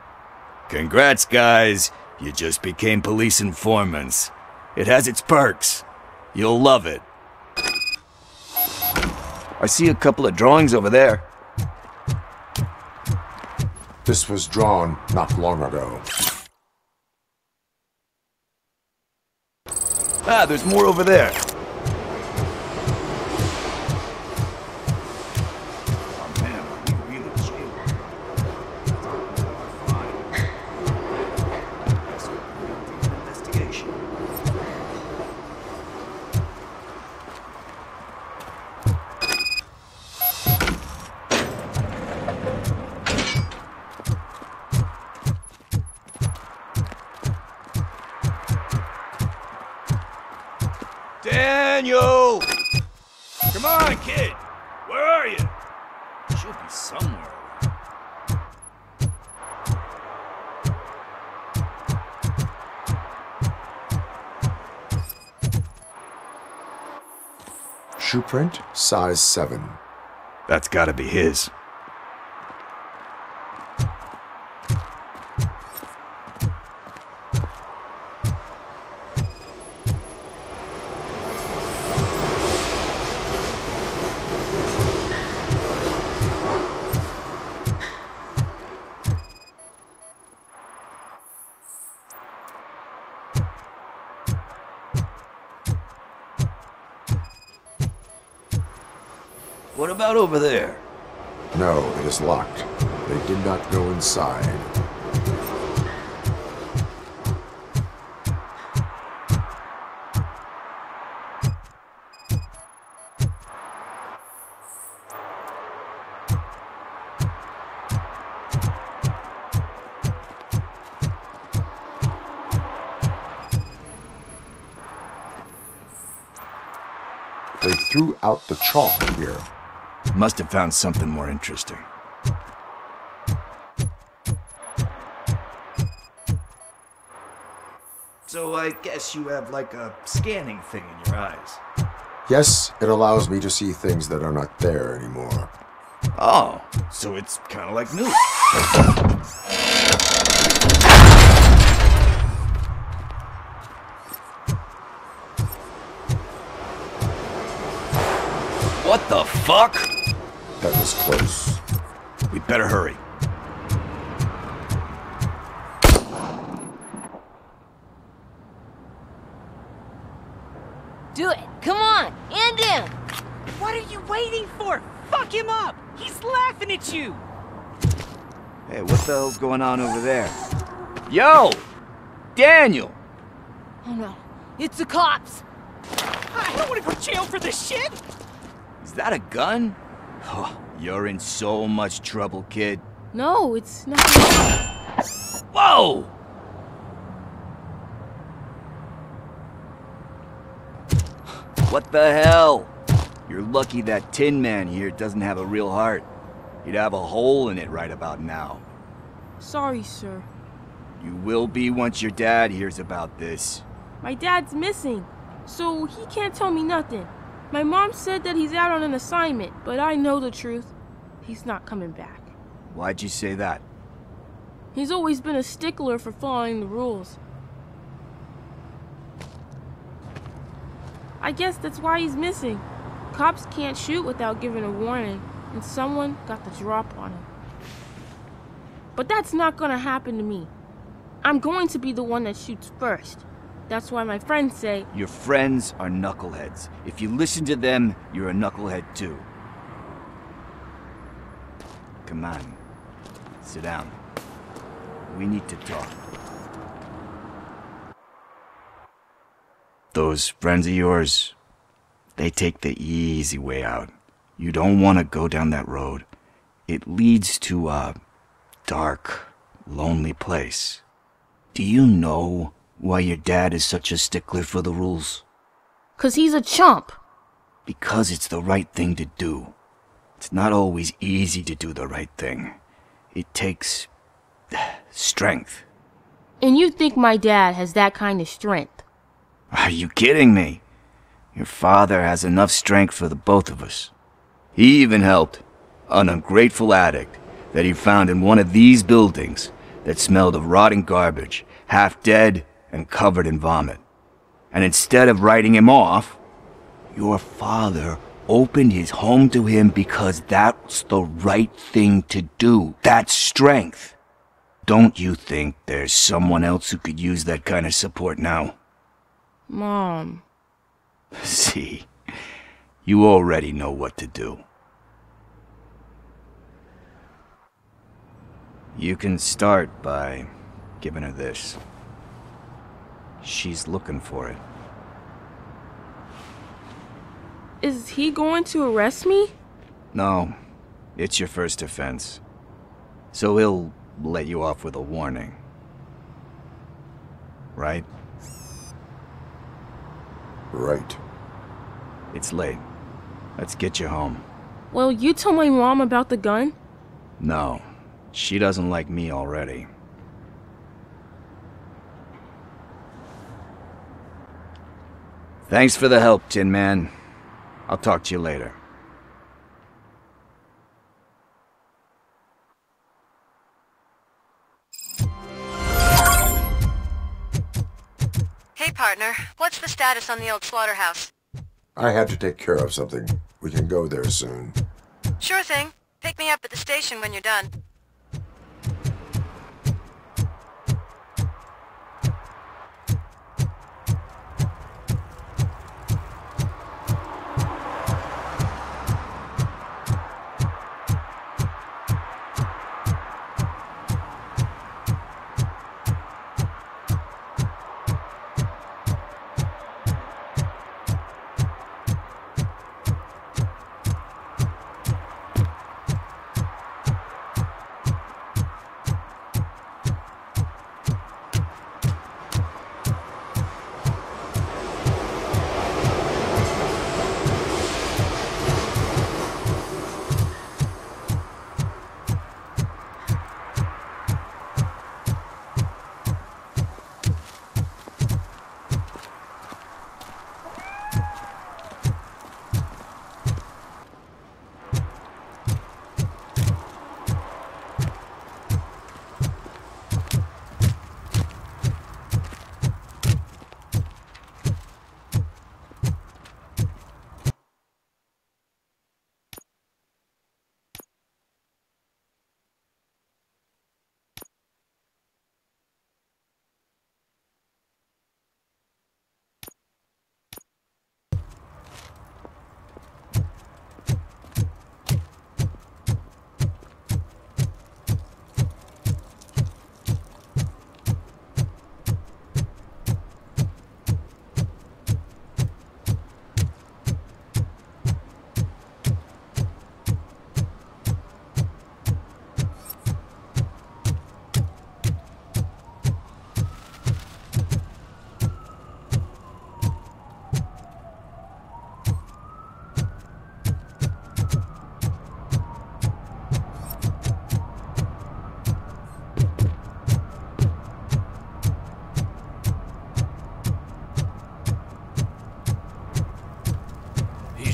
Congrats, guys. You just became police informants. It has its perks. You'll love it. I see a couple of drawings over there. This was drawn not long ago. Ah, there's more over there. Daniel! Come on, kid! Where are you? Should be somewhere. Shoe print, size 7. That's gotta be his. What about over there? No, it is locked. They did not go inside. They threw out the chalk here. Must have found something more interesting. So I guess you have like a scanning thing in your eyes. Yes, it allows me to see things that are not there anymore. Oh, so it's kind of like new. What the fuck? That was close. We'd better hurry. Do it! Come on! End him! What are you waiting for? Fuck him up! He's laughing at you! Hey, what the hell's going on over there? Yo! Daniel! Oh no, it's the cops! I don't want to go to jail for this shit! Is that a gun? Oh, you're in so much trouble, kid. No, it's not. Whoa! What the hell? You're lucky that Tin Man here doesn't have a real heart. He'd have a hole in it right about now. Sorry, sir. You will be once your dad hears about this. My dad's missing, so he can't tell me nothing. My mom said that he's out on an assignment, but I know the truth. He's not coming back. Why'd you say that? He's always been a stickler for following the rules. I guess that's why he's missing. Cops can't shoot without giving a warning, and someone got the drop on him. But that's not gonna happen to me. I'm going to be the one that shoots first. That's why my friends say... Your friends are knuckleheads. If you listen to them, you're a knucklehead too. Come on. Sit down. We need to talk. Those friends of yours, they take the easy way out. You don't want to go down that road. It leads to a dark, lonely place. Do you know why your dad is such a stickler for the rules? 'Cause he's a chump. Because it's the right thing to do. It's not always easy to do the right thing. It takes strength. And you think my dad has that kind of strength? Are you kidding me? Your father has enough strength for the both of us. He even helped an ungrateful addict that he found in one of these buildings that smelled of rotting garbage, half dead and covered in vomit. And instead of writing him off, your father opened his home to him because that's the right thing to do. That's strength. Don't you think there's someone else who could use that kind of support now? Mom. See, you already know what to do. You can start by giving her this. She's looking for it. Is he going to arrest me? No, it's your first offense. So he'll let you off with a warning. Right? Right. It's late. Let's get you home. Well, you told my mom about the gun? No, she doesn't like me already. Thanks for the help, Tin Man. I'll talk to you later. Hey, partner. What's the status on the old slaughterhouse? I had to take care of something. We can go there soon. Sure thing. Pick me up at the station when you're done.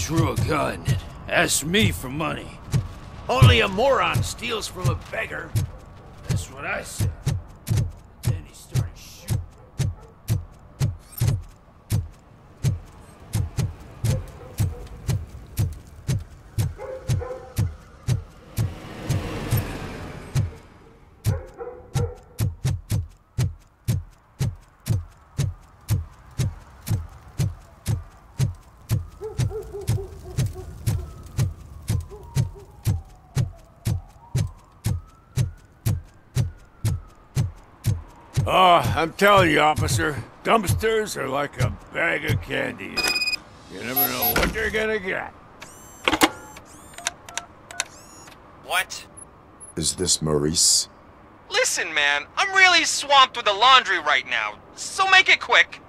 drew a gun and asked me for money. Only a moron steals from a beggar. That's what I said. Then he started shooting. Oh, I'm telling you, officer, dumpsters are like a bag of candy. You never know what you're gonna get. What? Is this Maurice? Listen, man, I'm really swamped with the laundry right now, so make it quick.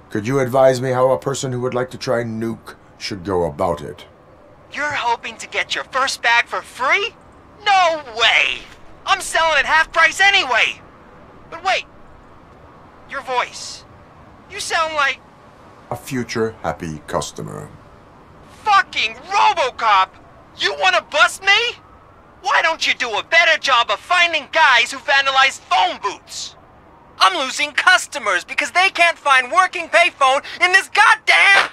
Could you advise me how a person who would like to try Nuke should go about it? You're hoping to get your first bag for free? No way! I'm selling at half price anyway! But wait, your voice. You sound like... A future happy customer. Fucking RoboCop! You wanna bust me? Why don't you do a better job of finding guys who vandalize phone booths? I'm losing customers because they can't find working payphone in this goddamn...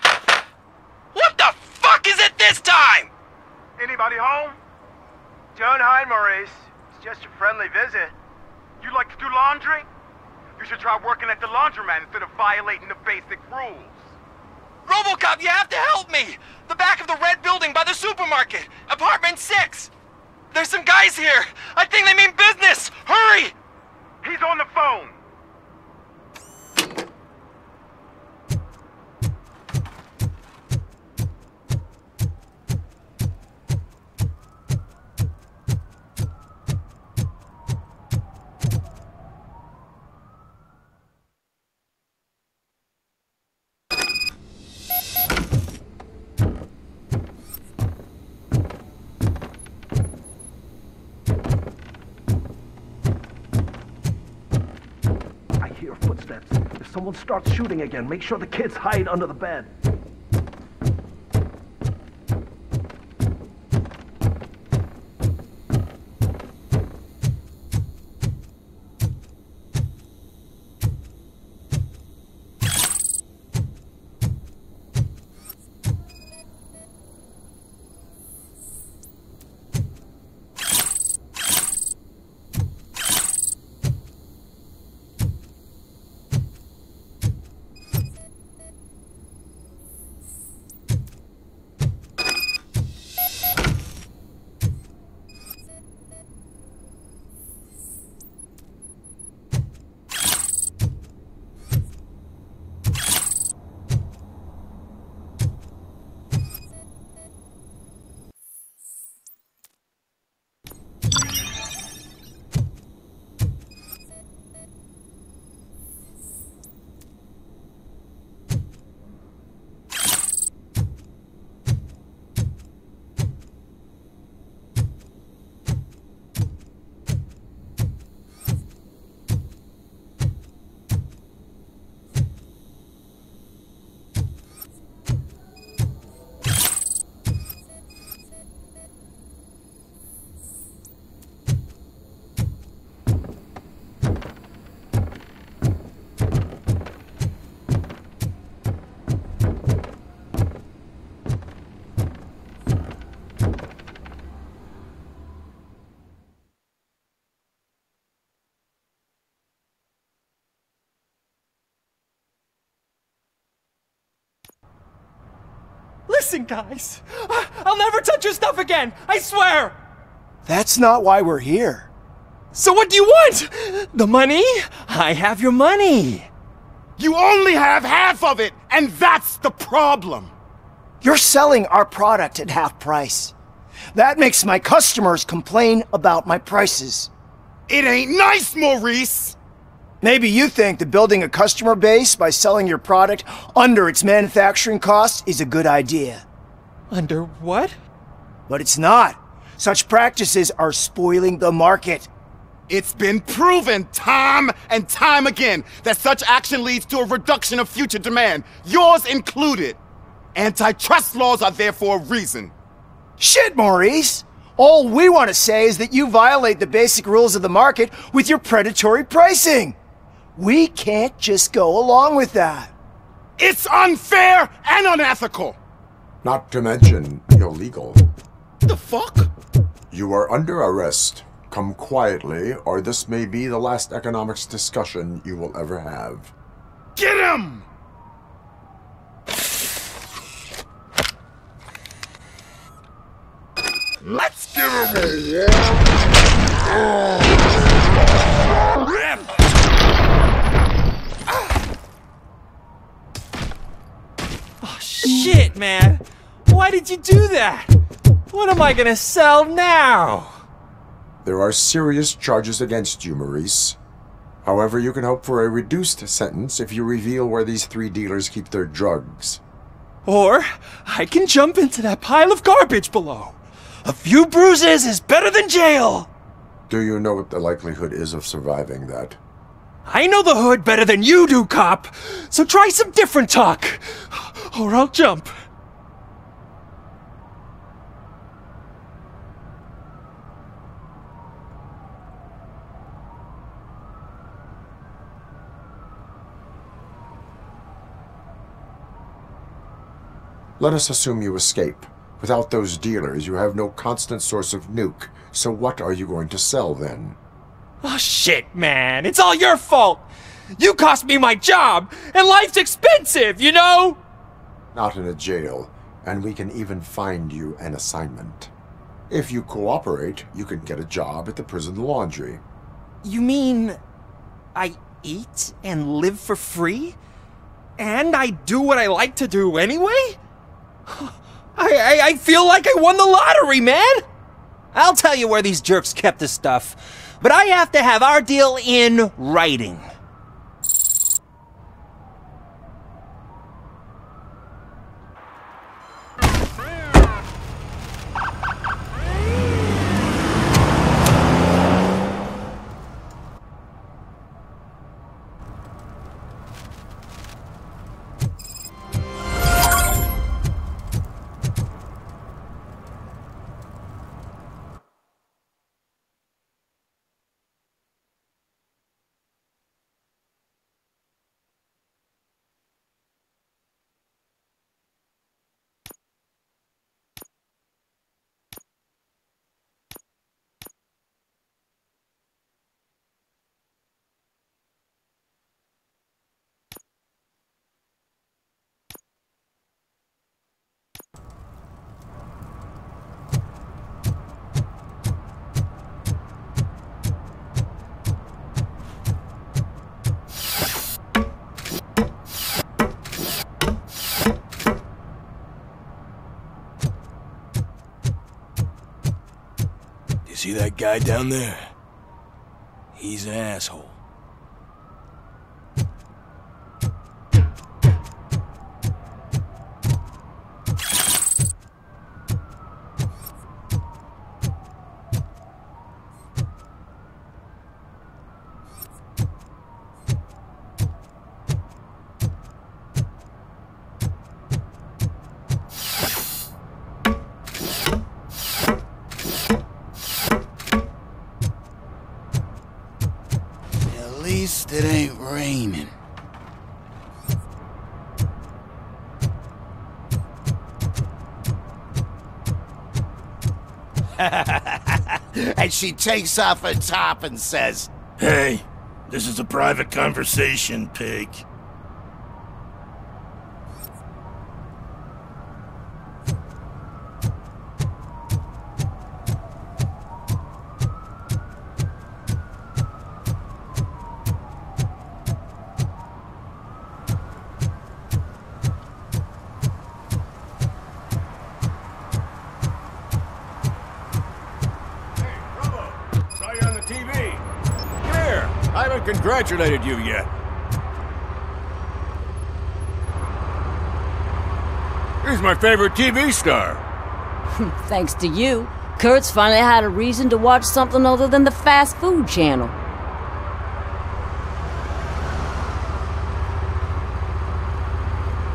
What the fuck is it this time? Anybody home? Don't hide, Maurice. It's just a friendly visit. You like to do laundry? You should try working at the laundromat instead of violating the basic rules. RoboCop, you have to help me! The back of the red building by the supermarket, apartment 6. There's some guys here. I think they mean business. Hurry! He's on the phone. If someone starts shooting again, make sure the kids hide under the bed. Listen, guys! I'll never touch your stuff again! I swear! That's not why we're here. So what do you want? The money? I have your money! You only have half of it, and that's the problem! You're selling our product at half price. That makes my customers complain about my prices. It ain't nice, Maurice! Maybe you think that building a customer base by selling your product under its manufacturing costs is a good idea. Under what? But it's not. Such practices are spoiling the market. It's been proven time and time again that such action leads to a reduction of future demand, yours included. Antitrust laws are there for a reason. Shit, Maurice! All we want to say is that you violate the basic rules of the market with your predatory pricing. We can't just go along with that. It's unfair and unethical! Not to mention illegal. The fuck? You are under arrest. Come quietly, or this may be the last economics discussion you will ever have. Get him! Let's give him a Oh, shit, man. Why did you do that? What am I gonna sell now? There are serious charges against you, Maurice. However, you can hope for a reduced sentence if you reveal where these 3 dealers keep their drugs. Or I can jump into that pile of garbage below. A few bruises is better than jail! Do you know what the likelihood is of surviving that? I know the hood better than you do, cop! So try some different talk, or I'll jump. Let us assume you escape. Without those dealers, you have no constant source of nuke. So what are you going to sell, then? Oh, shit, man. It's all your fault. You cost me my job, and life's expensive, you know? Not in a jail, and we can even find you an assignment. If you cooperate, you can get a job at the prison laundry. You mean I eat and live for free? And I do what I like to do anyway? I feel like I won the lottery, man! I'll tell you where these jerks kept the stuff, but I have to have our deal in writing. See that guy down there? He's an asshole. It ain't raining. And she takes off her top and says, "Hey, this is a private conversation, pig." Congratulated you yet. He's my favorite TV star. Thanks to you, Kurt's finally had a reason to watch something other than the fast food channel.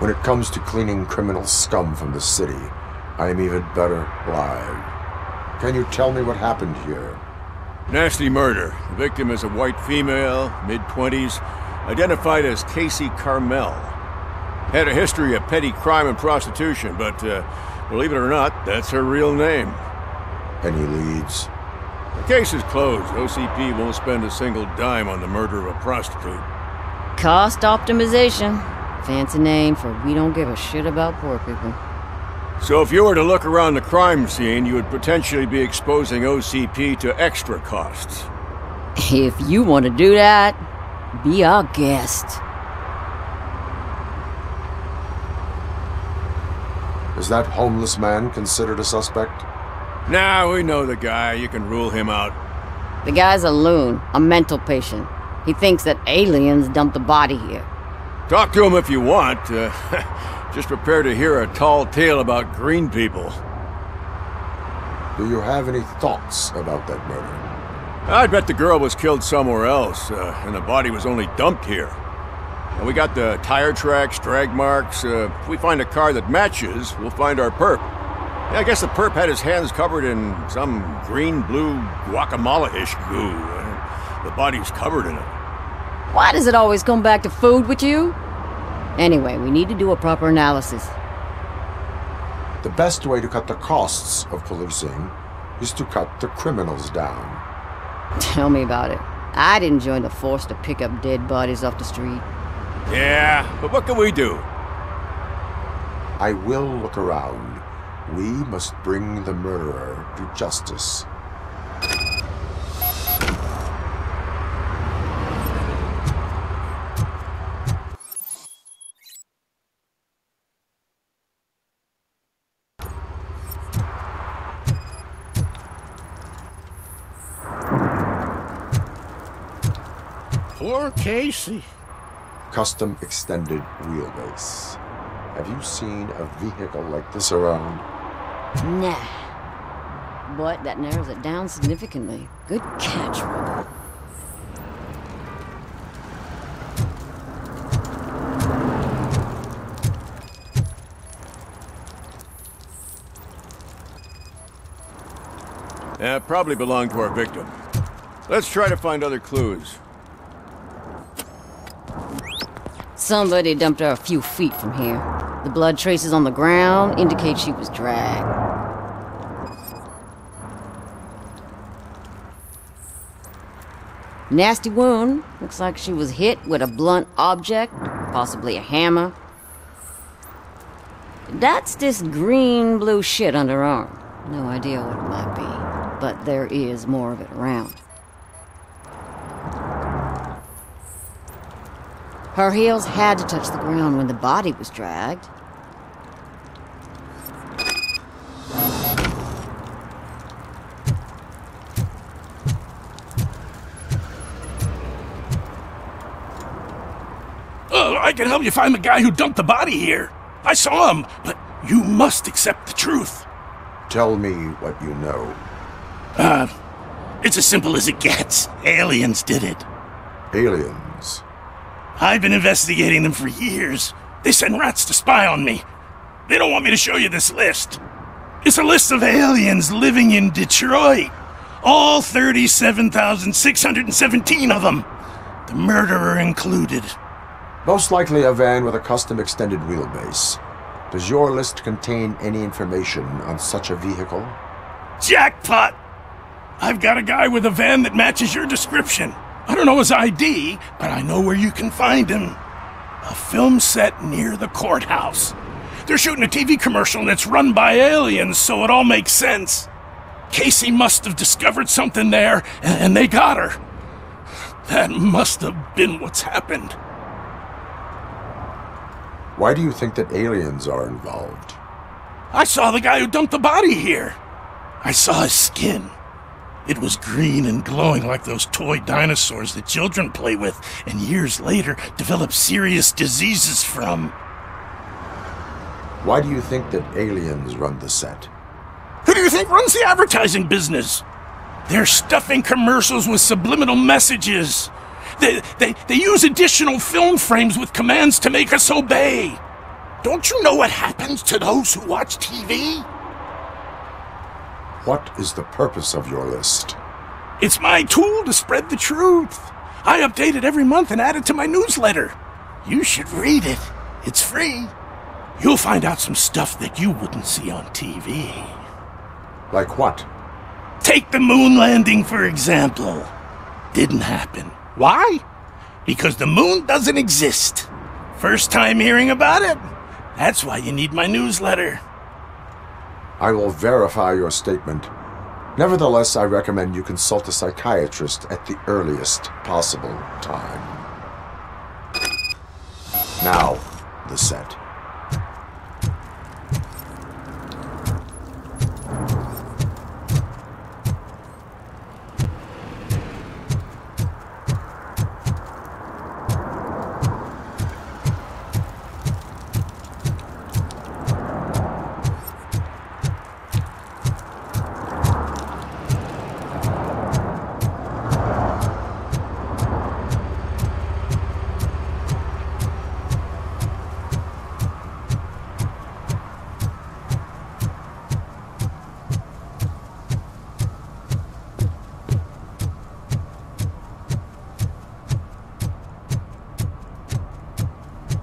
When it comes to cleaning criminal scum from the city, I am even better live. Can you tell me what happened here? Nasty murder. The victim is a white female, mid-20s, identified as Casey Carmel. Had a history of petty crime and prostitution, but believe it or not, that's her real name. Any leads? The case is closed. OCP won't spend a single dime on the murder of a prostitute. Cost optimization. Fancy name for we don't give a shit about poor people. So if you were to look around the crime scene, you would potentially be exposing OCP to extra costs. If you want to do that, be our guest. Is that homeless man considered a suspect? Nah, we know the guy. You can rule him out. The guy's a loon, a mental patient. He thinks that aliens dumped the body here. Talk to him if you want. Just prepare to hear a tall tale about green people. Do you have any thoughts about that murder? I bet the girl was killed somewhere else, and the body was only dumped here. And we got the tire tracks, drag marks. If we find a car that matches, we'll find our perp. Yeah, I guess the perp had his hands covered in some green-blue guacamole-ish goo. The body's covered in it. Why does it always come back to food with you? Anyway, we need to do a proper analysis. The best way to cut the costs of policing is to cut the criminals down. Tell me about it. I didn't join the force to pick up dead bodies off the street. Yeah, but what can we do? I will look around. We must bring the murderer to justice. Poor Casey. Custom extended wheelbase. Have you seen a vehicle like this around? Nah. But that narrows it down significantly. Good catch, Robo. Probably belonged to our victim. Let's try to find other clues. Somebody dumped her a few feet from here. The blood traces on the ground indicate she was dragged. Nasty wound. Looks like she was hit with a blunt object, possibly a hammer. That's this green-blue shit under her arm. No idea what it might be, but there is more of it around. Her heels had to touch the ground when the body was dragged. I can help you find the guy who dumped the body here. I saw him, but you must accept the truth. Tell me what you know. It's as simple as it gets. Aliens did it. Aliens? I've been investigating them for years. They send rats to spy on me. They don't want me to show you this list. It's a list of aliens living in Detroit. All 37,617 of them. The murderer included. Most likely a van with a custom extended wheelbase. Does your list contain any information on such a vehicle? Jackpot! I've got a guy with a van that matches your description. I don't know his ID, but I know where you can find him. A film set near the courthouse. They're shooting a TV commercial and it's run by aliens, so it all makes sense. Casey must have discovered something there, and they got her. That must have been what's happened. Why do you think that aliens are involved? I saw the guy who dumped the body here. I saw his skin. It was green and glowing like those toy dinosaurs that children play with and years later develop serious diseases from. Why do you think that aliens run the set? Who do you think runs the advertising business? They're stuffing commercials with subliminal messages. They use additional film frames with commands to make us obey. Don't you know what happens to those who watch TV? What is the purpose of your list? It's my tool to spread the truth. I update it every month and add it to my newsletter. You should read it. It's free. You'll find out some stuff that you wouldn't see on TV. Like what? Take the moon landing, for example. Didn't happen. Why? Because the moon doesn't exist. First time hearing about it? That's why you need my newsletter. I will verify your statement. Nevertheless, I recommend you consult a psychiatrist at the earliest possible time. Now, the set.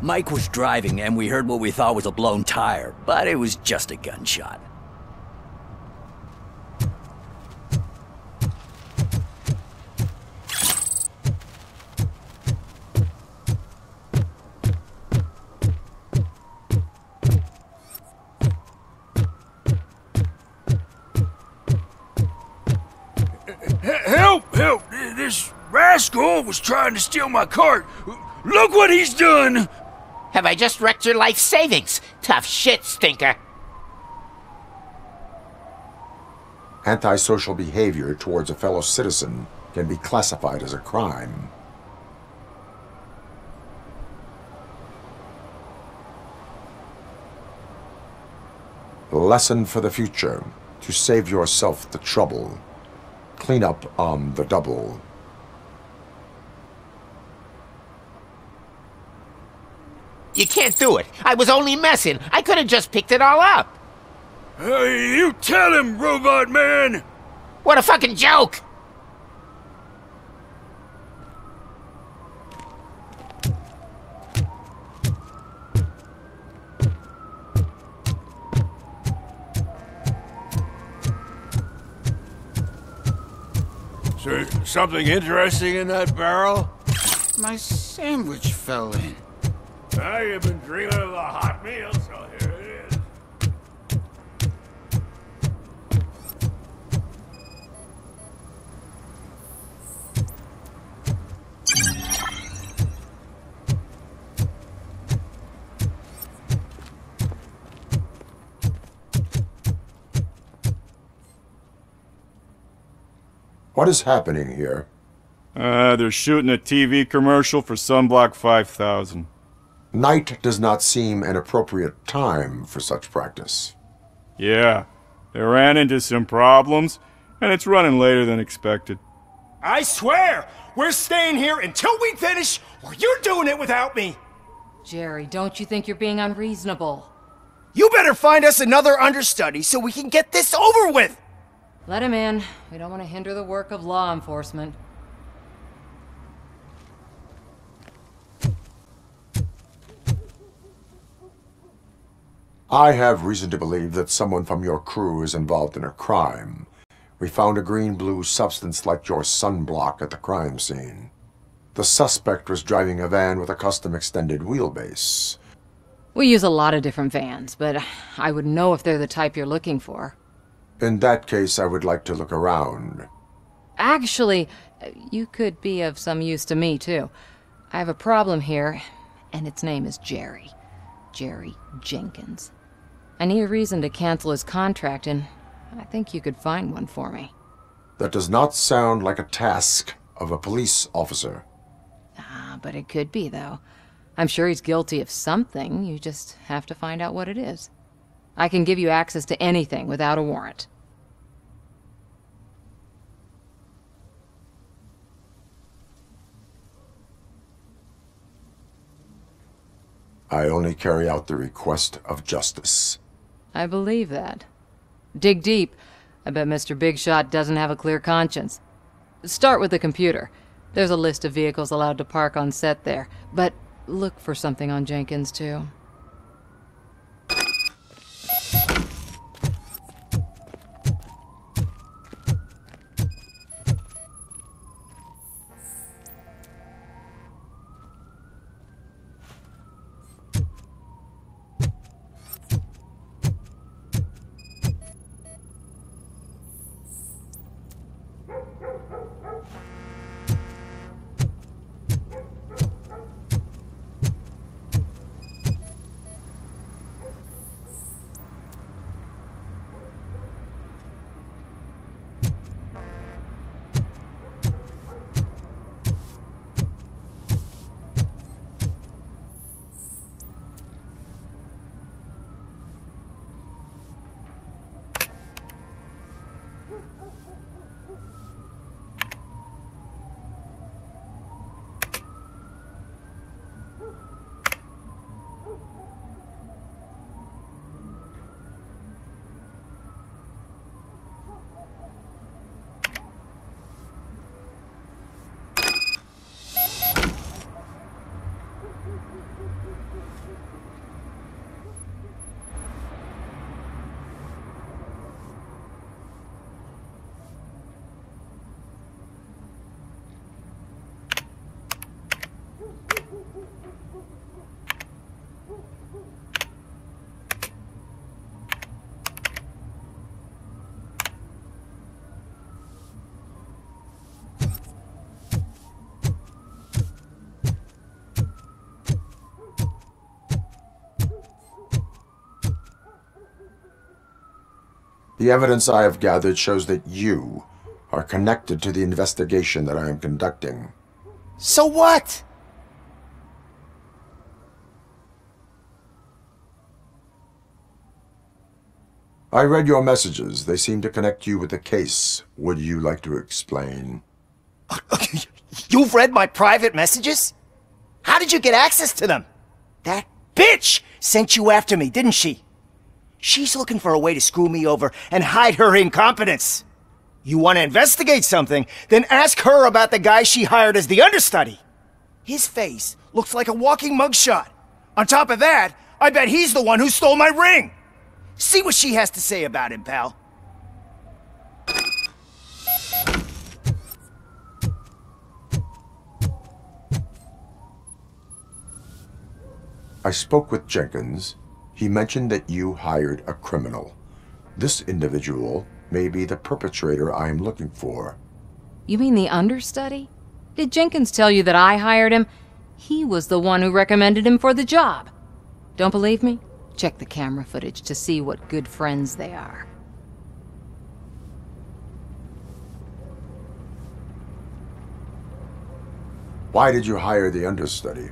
Mike was driving and we heard what we thought was a blown tire, but it was just a gunshot. Help! Help! This rascal was trying to steal my cart. Look what he's done! Have I just wrecked your life savings? Tough shit, stinker. Antisocial behavior towards a fellow citizen can be classified as a crime. Lesson for the future. To save yourself the trouble. Clean up on the double. You can't do it. I was only messing. I could have just picked it all up. You tell him, Robot Man! What a fucking joke! So, something interesting in that barrel? My sandwich fell in. You've been dreaming of a hot meal, so here it is. What is happening here? They're shooting a TV commercial for Sunblock 5000. Night does not seem an appropriate time for such practice. Yeah, they ran into some problems, and it's running later than expected. I swear, we're staying here until we finish, or you're doing it without me. Jerry, don't you think you're being unreasonable? You better find us another understudy so we can get this over with. Let him in. We don't want to hinder the work of law enforcement. I have reason to believe that someone from your crew is involved in a crime. We found a green-blue substance like your sunblock at the crime scene. The suspect was driving a van with a custom extended wheelbase. We use a lot of different vans, but I wouldn't know if they're the type you're looking for. In that case, I would like to look around. Actually, you could be of some use to me, too. I have a problem here, and its name is Jerry. Jerry Jenkins. I need a reason to cancel his contract, and I think you could find one for me. That does not sound like a task of a police officer. But it could be, though. I'm sure he's guilty of something. You just have to find out what it is. I can give you access to anything without a warrant. I only carry out the request of justice. I believe that. Dig deep. I bet Mr. Big Shot doesn't have a clear conscience. Start with the computer. There's a list of vehicles allowed to park on set there, but look for something on Jenkins, too. The evidence I have gathered shows that you are connected to the investigation that I am conducting. So what? I read your messages. They seem to connect you with the case. Would you like to explain? You've read my private messages? How did you get access to them? That bitch sent you after me, didn't she? She's looking for a way to screw me over and hide her incompetence. You want to investigate something, then ask her about the guy she hired as the understudy. His face looks like a walking mugshot. On top of that, I bet he's the one who stole my ring. See what she has to say about him, pal. I spoke with Jenkins. He mentioned that you hired a criminal. This individual may be the perpetrator I am looking for. You mean the understudy? Did Jenkins tell you that I hired him? He was the one who recommended him for the job. Don't believe me? Check the camera footage to see what good friends they are. Why did you hire the understudy?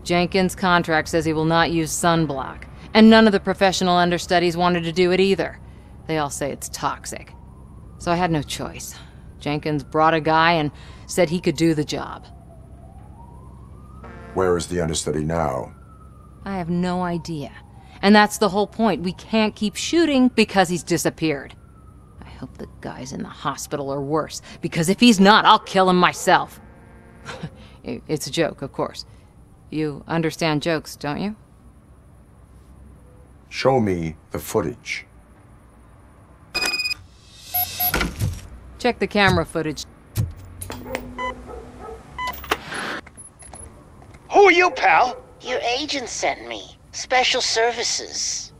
Jenkins' contract says he will not use sunblock, and none of the professional understudies wanted to do it either. They all say it's toxic. So I had no choice. Jenkins brought a guy and said he could do the job. Where is the understudy now? I have no idea. And that's the whole point. We can't keep shooting because he's disappeared. I hope the guy's in the hospital or worse, because if he's not, I'll kill him myself. It's a joke, of course. You understand jokes, don't you? Show me the footage. Check the camera footage. Who are you, pal? Your agent sent me. Special services.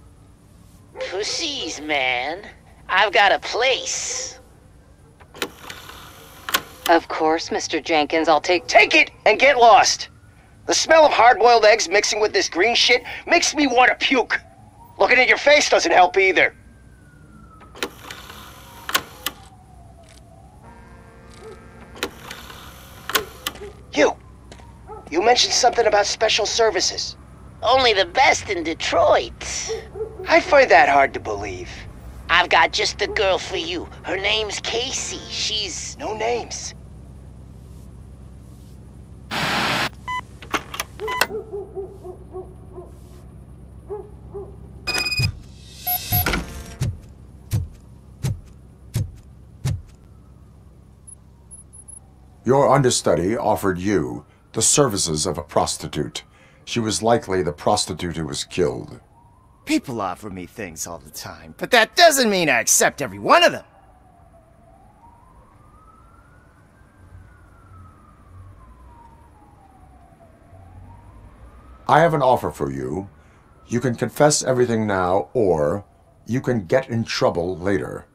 Pussies, man. I've got a place. Of course, Mr. Jenkins, I'll take it and get lost. The smell of hard-boiled eggs mixing with this green shit makes me want to puke. Looking at your face doesn't help either. You mentioned something about special services. Only the best in Detroit. I find that hard to believe. I've got just the girl for you. Her name's Casey. She's... No names. Your understudy offered you the services of a prostitute. She was likely the prostitute who was killed. People offer me things all the time, but that doesn't mean I accept every one of them. I have an offer for you. You can confess everything now, or you can get in trouble later.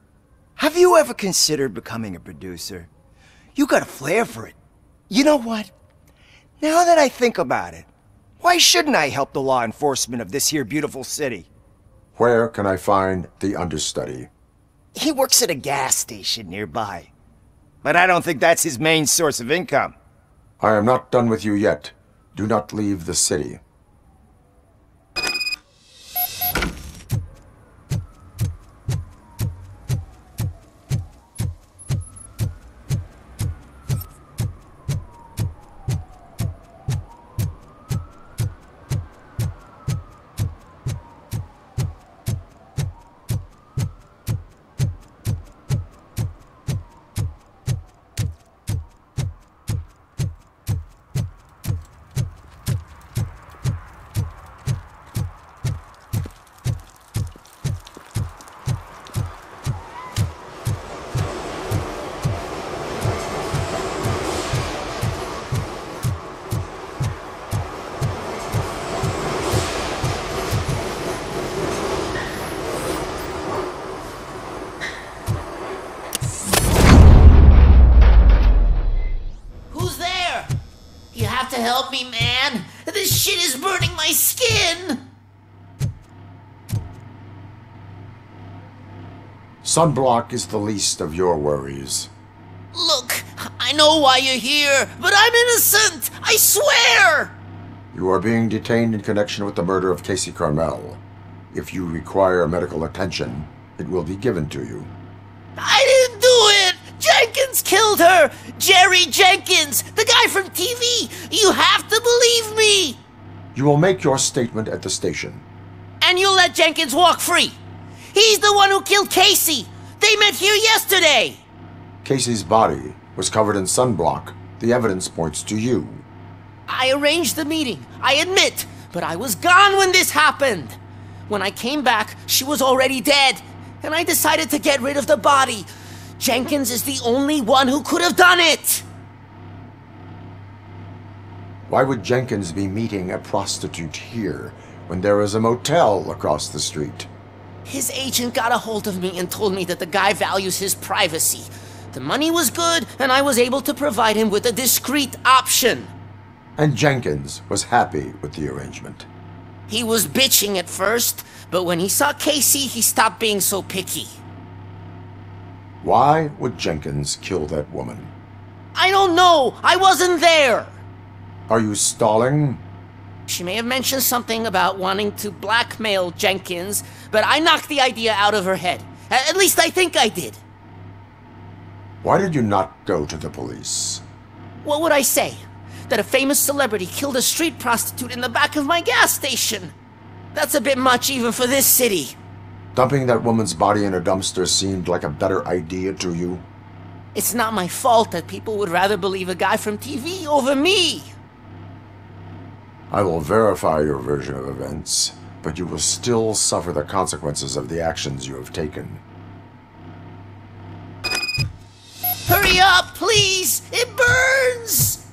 Have you ever considered becoming a producer? You got a flair for it. You know what? Now that I think about it, why shouldn't I help the law enforcement of this here beautiful city? Where can I find the understudy? He works at a gas station nearby. But I don't think that's his main source of income. I am not done with you yet. Do not leave the city. Help me, man! This shit is burning my skin! Sunblock is the least of your worries. Look, I know why you're here, but I'm innocent! I swear! You are being detained in connection with the murder of Casey Carmel. If you require medical attention, it will be given to you. I didn't do it! Jenkins killed her! Jerry Jenkins! The guy from TV! You have to believe me! You will make your statement at the station. And you'll let Jenkins walk free! He's the one who killed Casey! They met here yesterday! Casey's body was covered in sunblock. The evidence points to you. I arranged the meeting, I admit, but I was gone when this happened. When I came back, she was already dead, and I decided to get rid of the body. Jenkins is the only one who could have done it! Why would Jenkins be meeting a prostitute here when there is a motel across the street? His agent got a hold of me and told me that the guy values his privacy. The money was good, and I was able to provide him with a discreet option. And Jenkins was happy with the arrangement. He was bitching at first, but when he saw Casey, he stopped being so picky. Why would Jenkins kill that woman? I don't know! I wasn't there! Are you stalling? She may have mentioned something about wanting to blackmail Jenkins, but I knocked the idea out of her head. At least I think I did. Why did you not go to the police? What would I say? That a famous celebrity killed a street prostitute in the back of my gas station? That's a bit much even for this city. Dumping that woman's body in a dumpster seemed like a better idea to you? It's not my fault that people would rather believe a guy from TV over me. I will verify your version of events, but you will still suffer the consequences of the actions you have taken. Hurry up, please! It burns!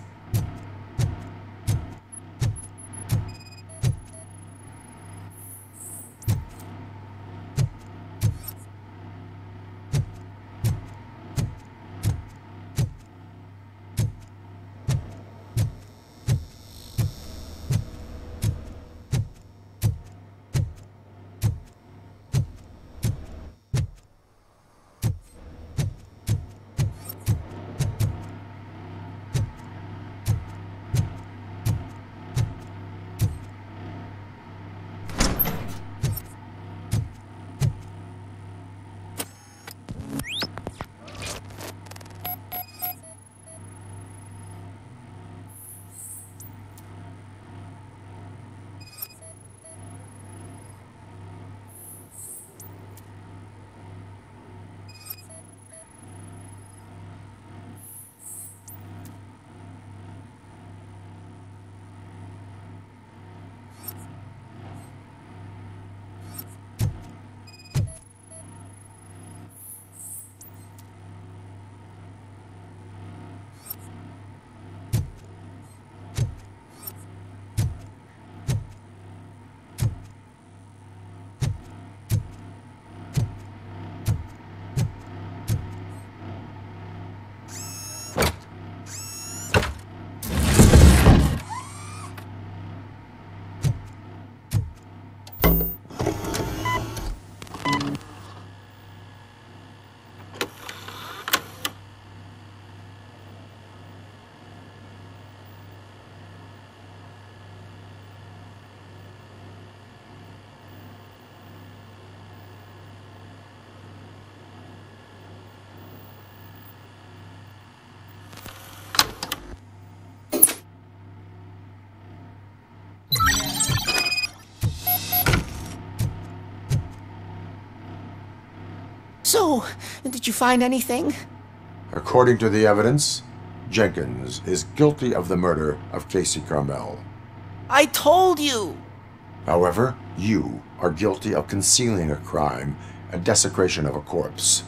So, did you find anything? According to the evidence, Jenkins is guilty of the murder of Casey Carmel. I told you! However, you are guilty of concealing a crime and desecration of a corpse.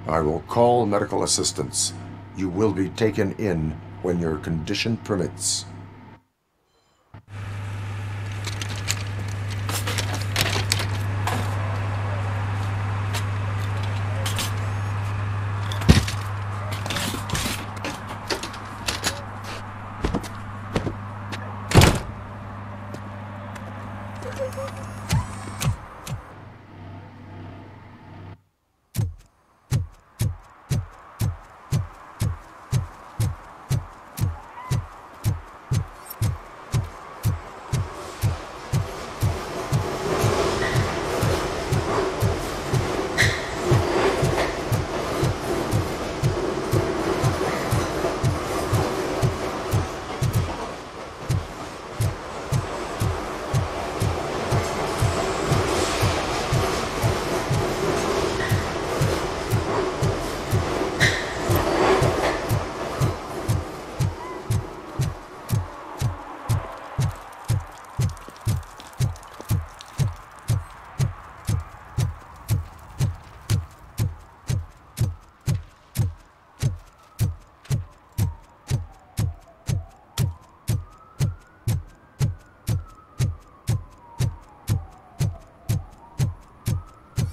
I will call medical assistance. You will be taken in when your condition permits.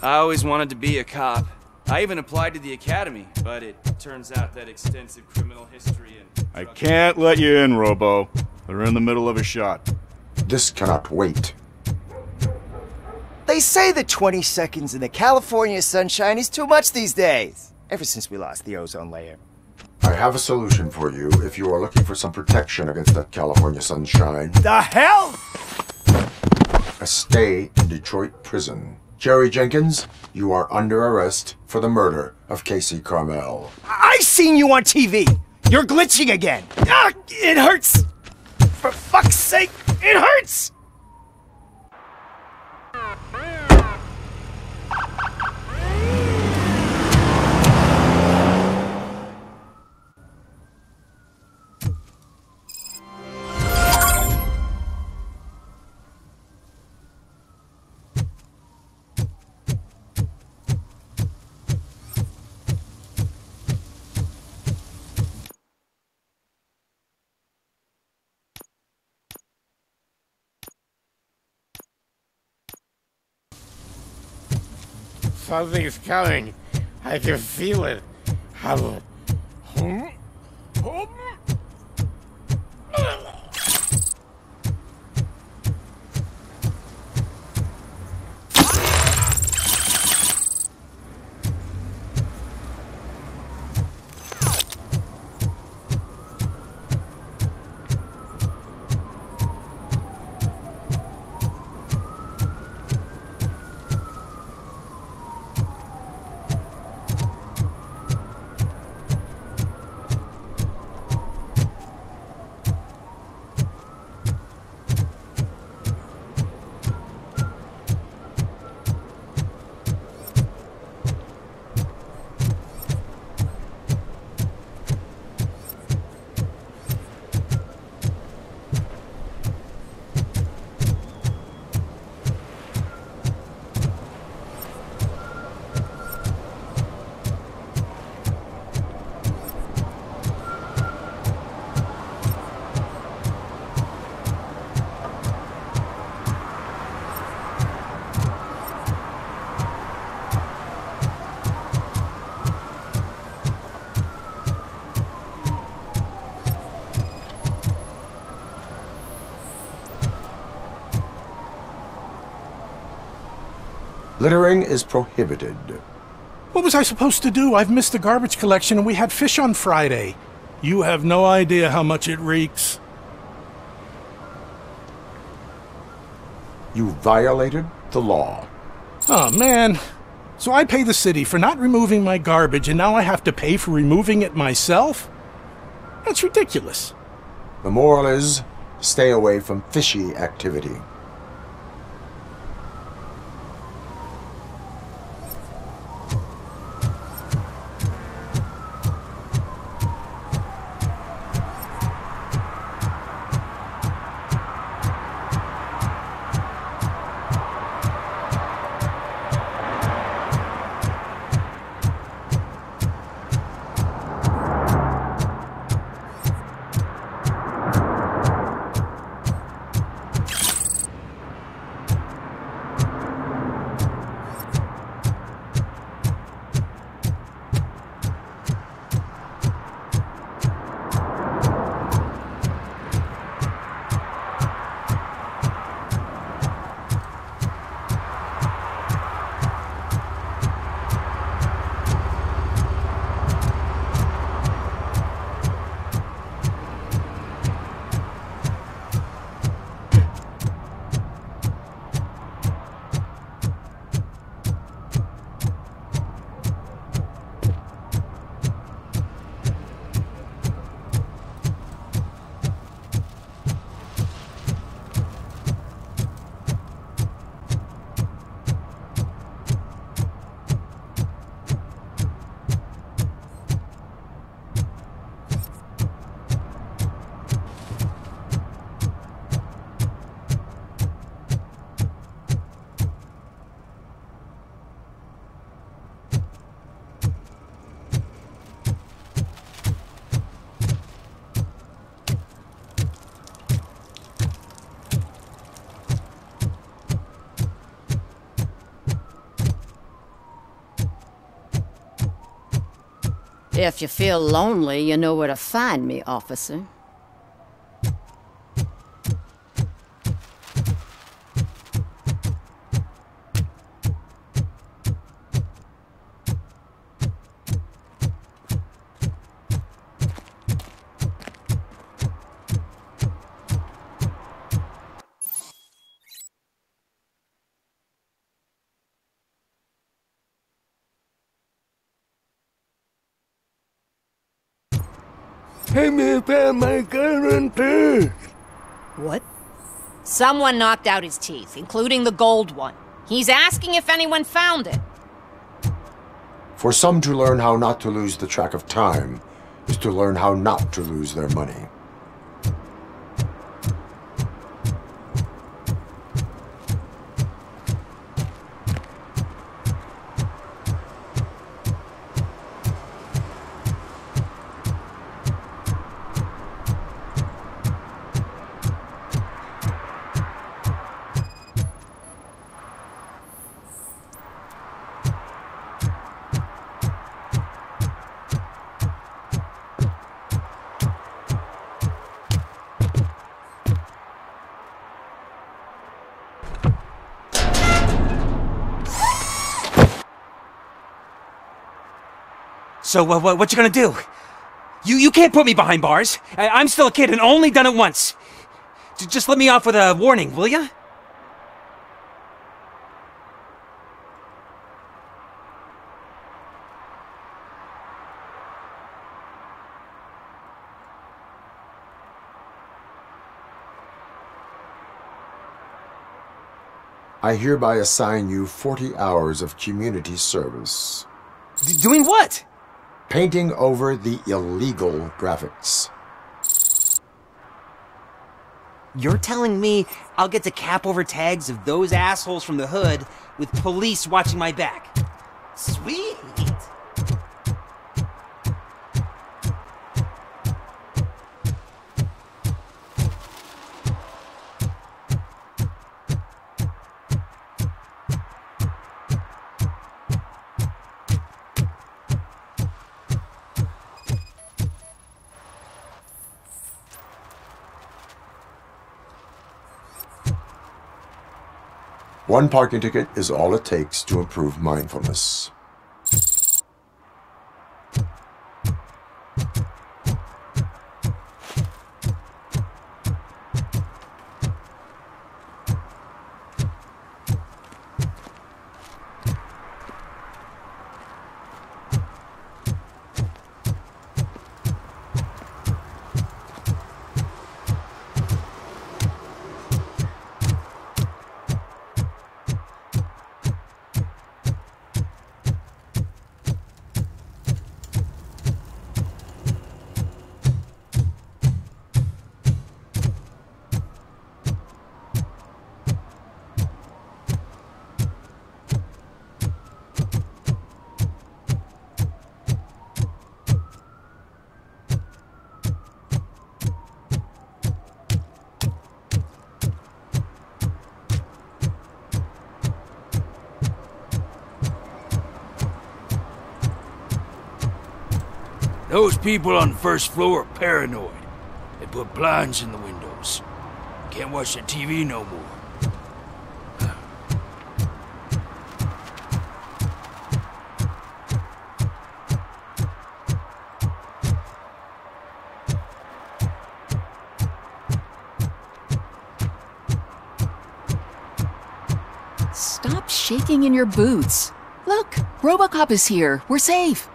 I always wanted to be a cop. I even applied to the academy, but it turns out that extensive criminal history and... I can't let you in, Robo. They're in the middle of a shot. This cannot wait. They say that 20 seconds in the California sunshine is too much these days. Ever since we lost the ozone layer. I have a solution for you if you are looking for some protection against that California sunshine. The hell? A stay in Detroit prison. Jerry Jenkins, you are under arrest for the murder of Casey Carmel. I seen you on TV. You're glitching again. Ah, it hurts. For fuck's sake, it hurts. Something's coming. I can feel it. Littering is prohibited. What was I supposed to do? I've missed the garbage collection and we had fish on Friday. You have no idea how much it reeks. You violated the law. Oh, man. So I pay the city for not removing my garbage and now I have to pay for removing it myself? That's ridiculous. The moral is, stay away from fishy activity. If you feel lonely, you know where to find me, officer. Help me find my gun, please. What? Someone knocked out his teeth, including the gold one. He's asking if anyone found it. For some to learn how not to lose the track of time is to learn how not to lose their money. So, what you gonna do? You can't put me behind bars. I'm still a kid and only done it once. Just let me off with a warning, will ya? I hereby assign you 40 hours of community service. Doing what? Painting over the illegal graphics. You're telling me I'll get to cap over tags of those assholes from the hood with police watching my back? Sweet! One parking ticket is all it takes to improve mindfulness. Those people on the first floor are paranoid. They put blinds in the windows. Can't watch the TV no more. Stop shaking in your boots. Look, RoboCop is here. We're safe.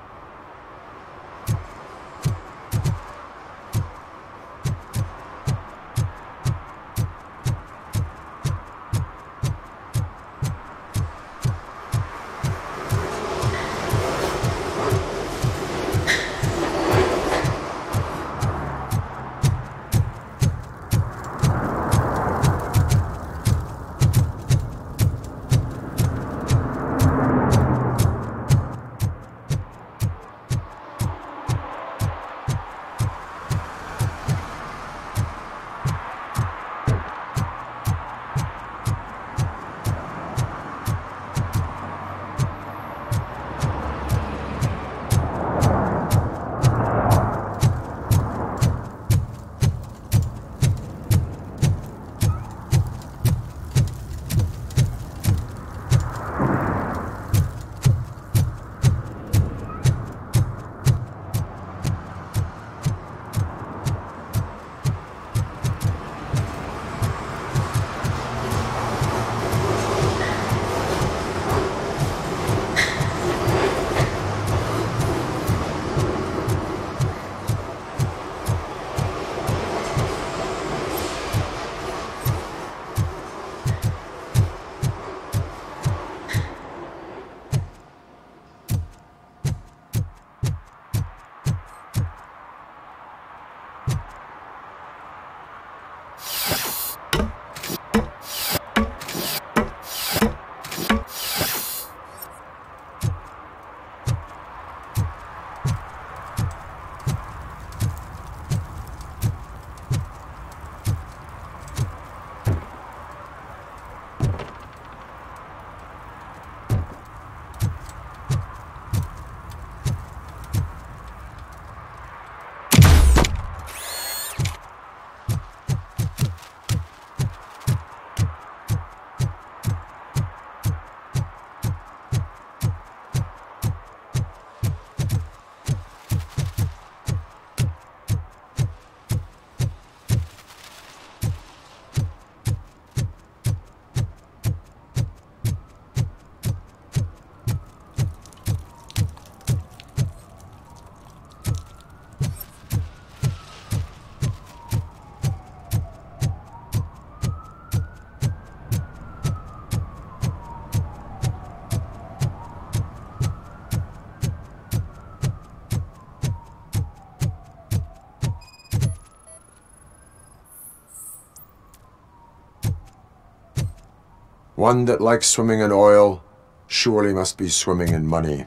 One that likes swimming in oil surely must be swimming in money.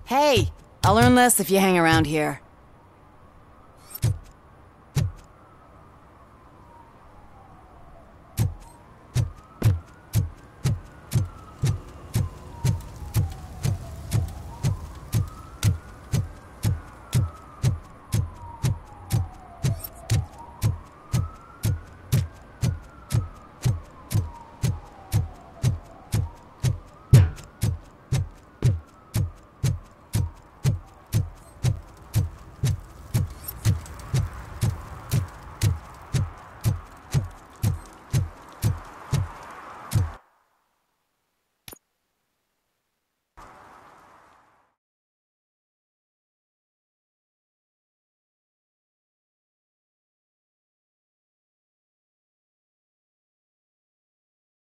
Hey, I'll earn less if you hang around here.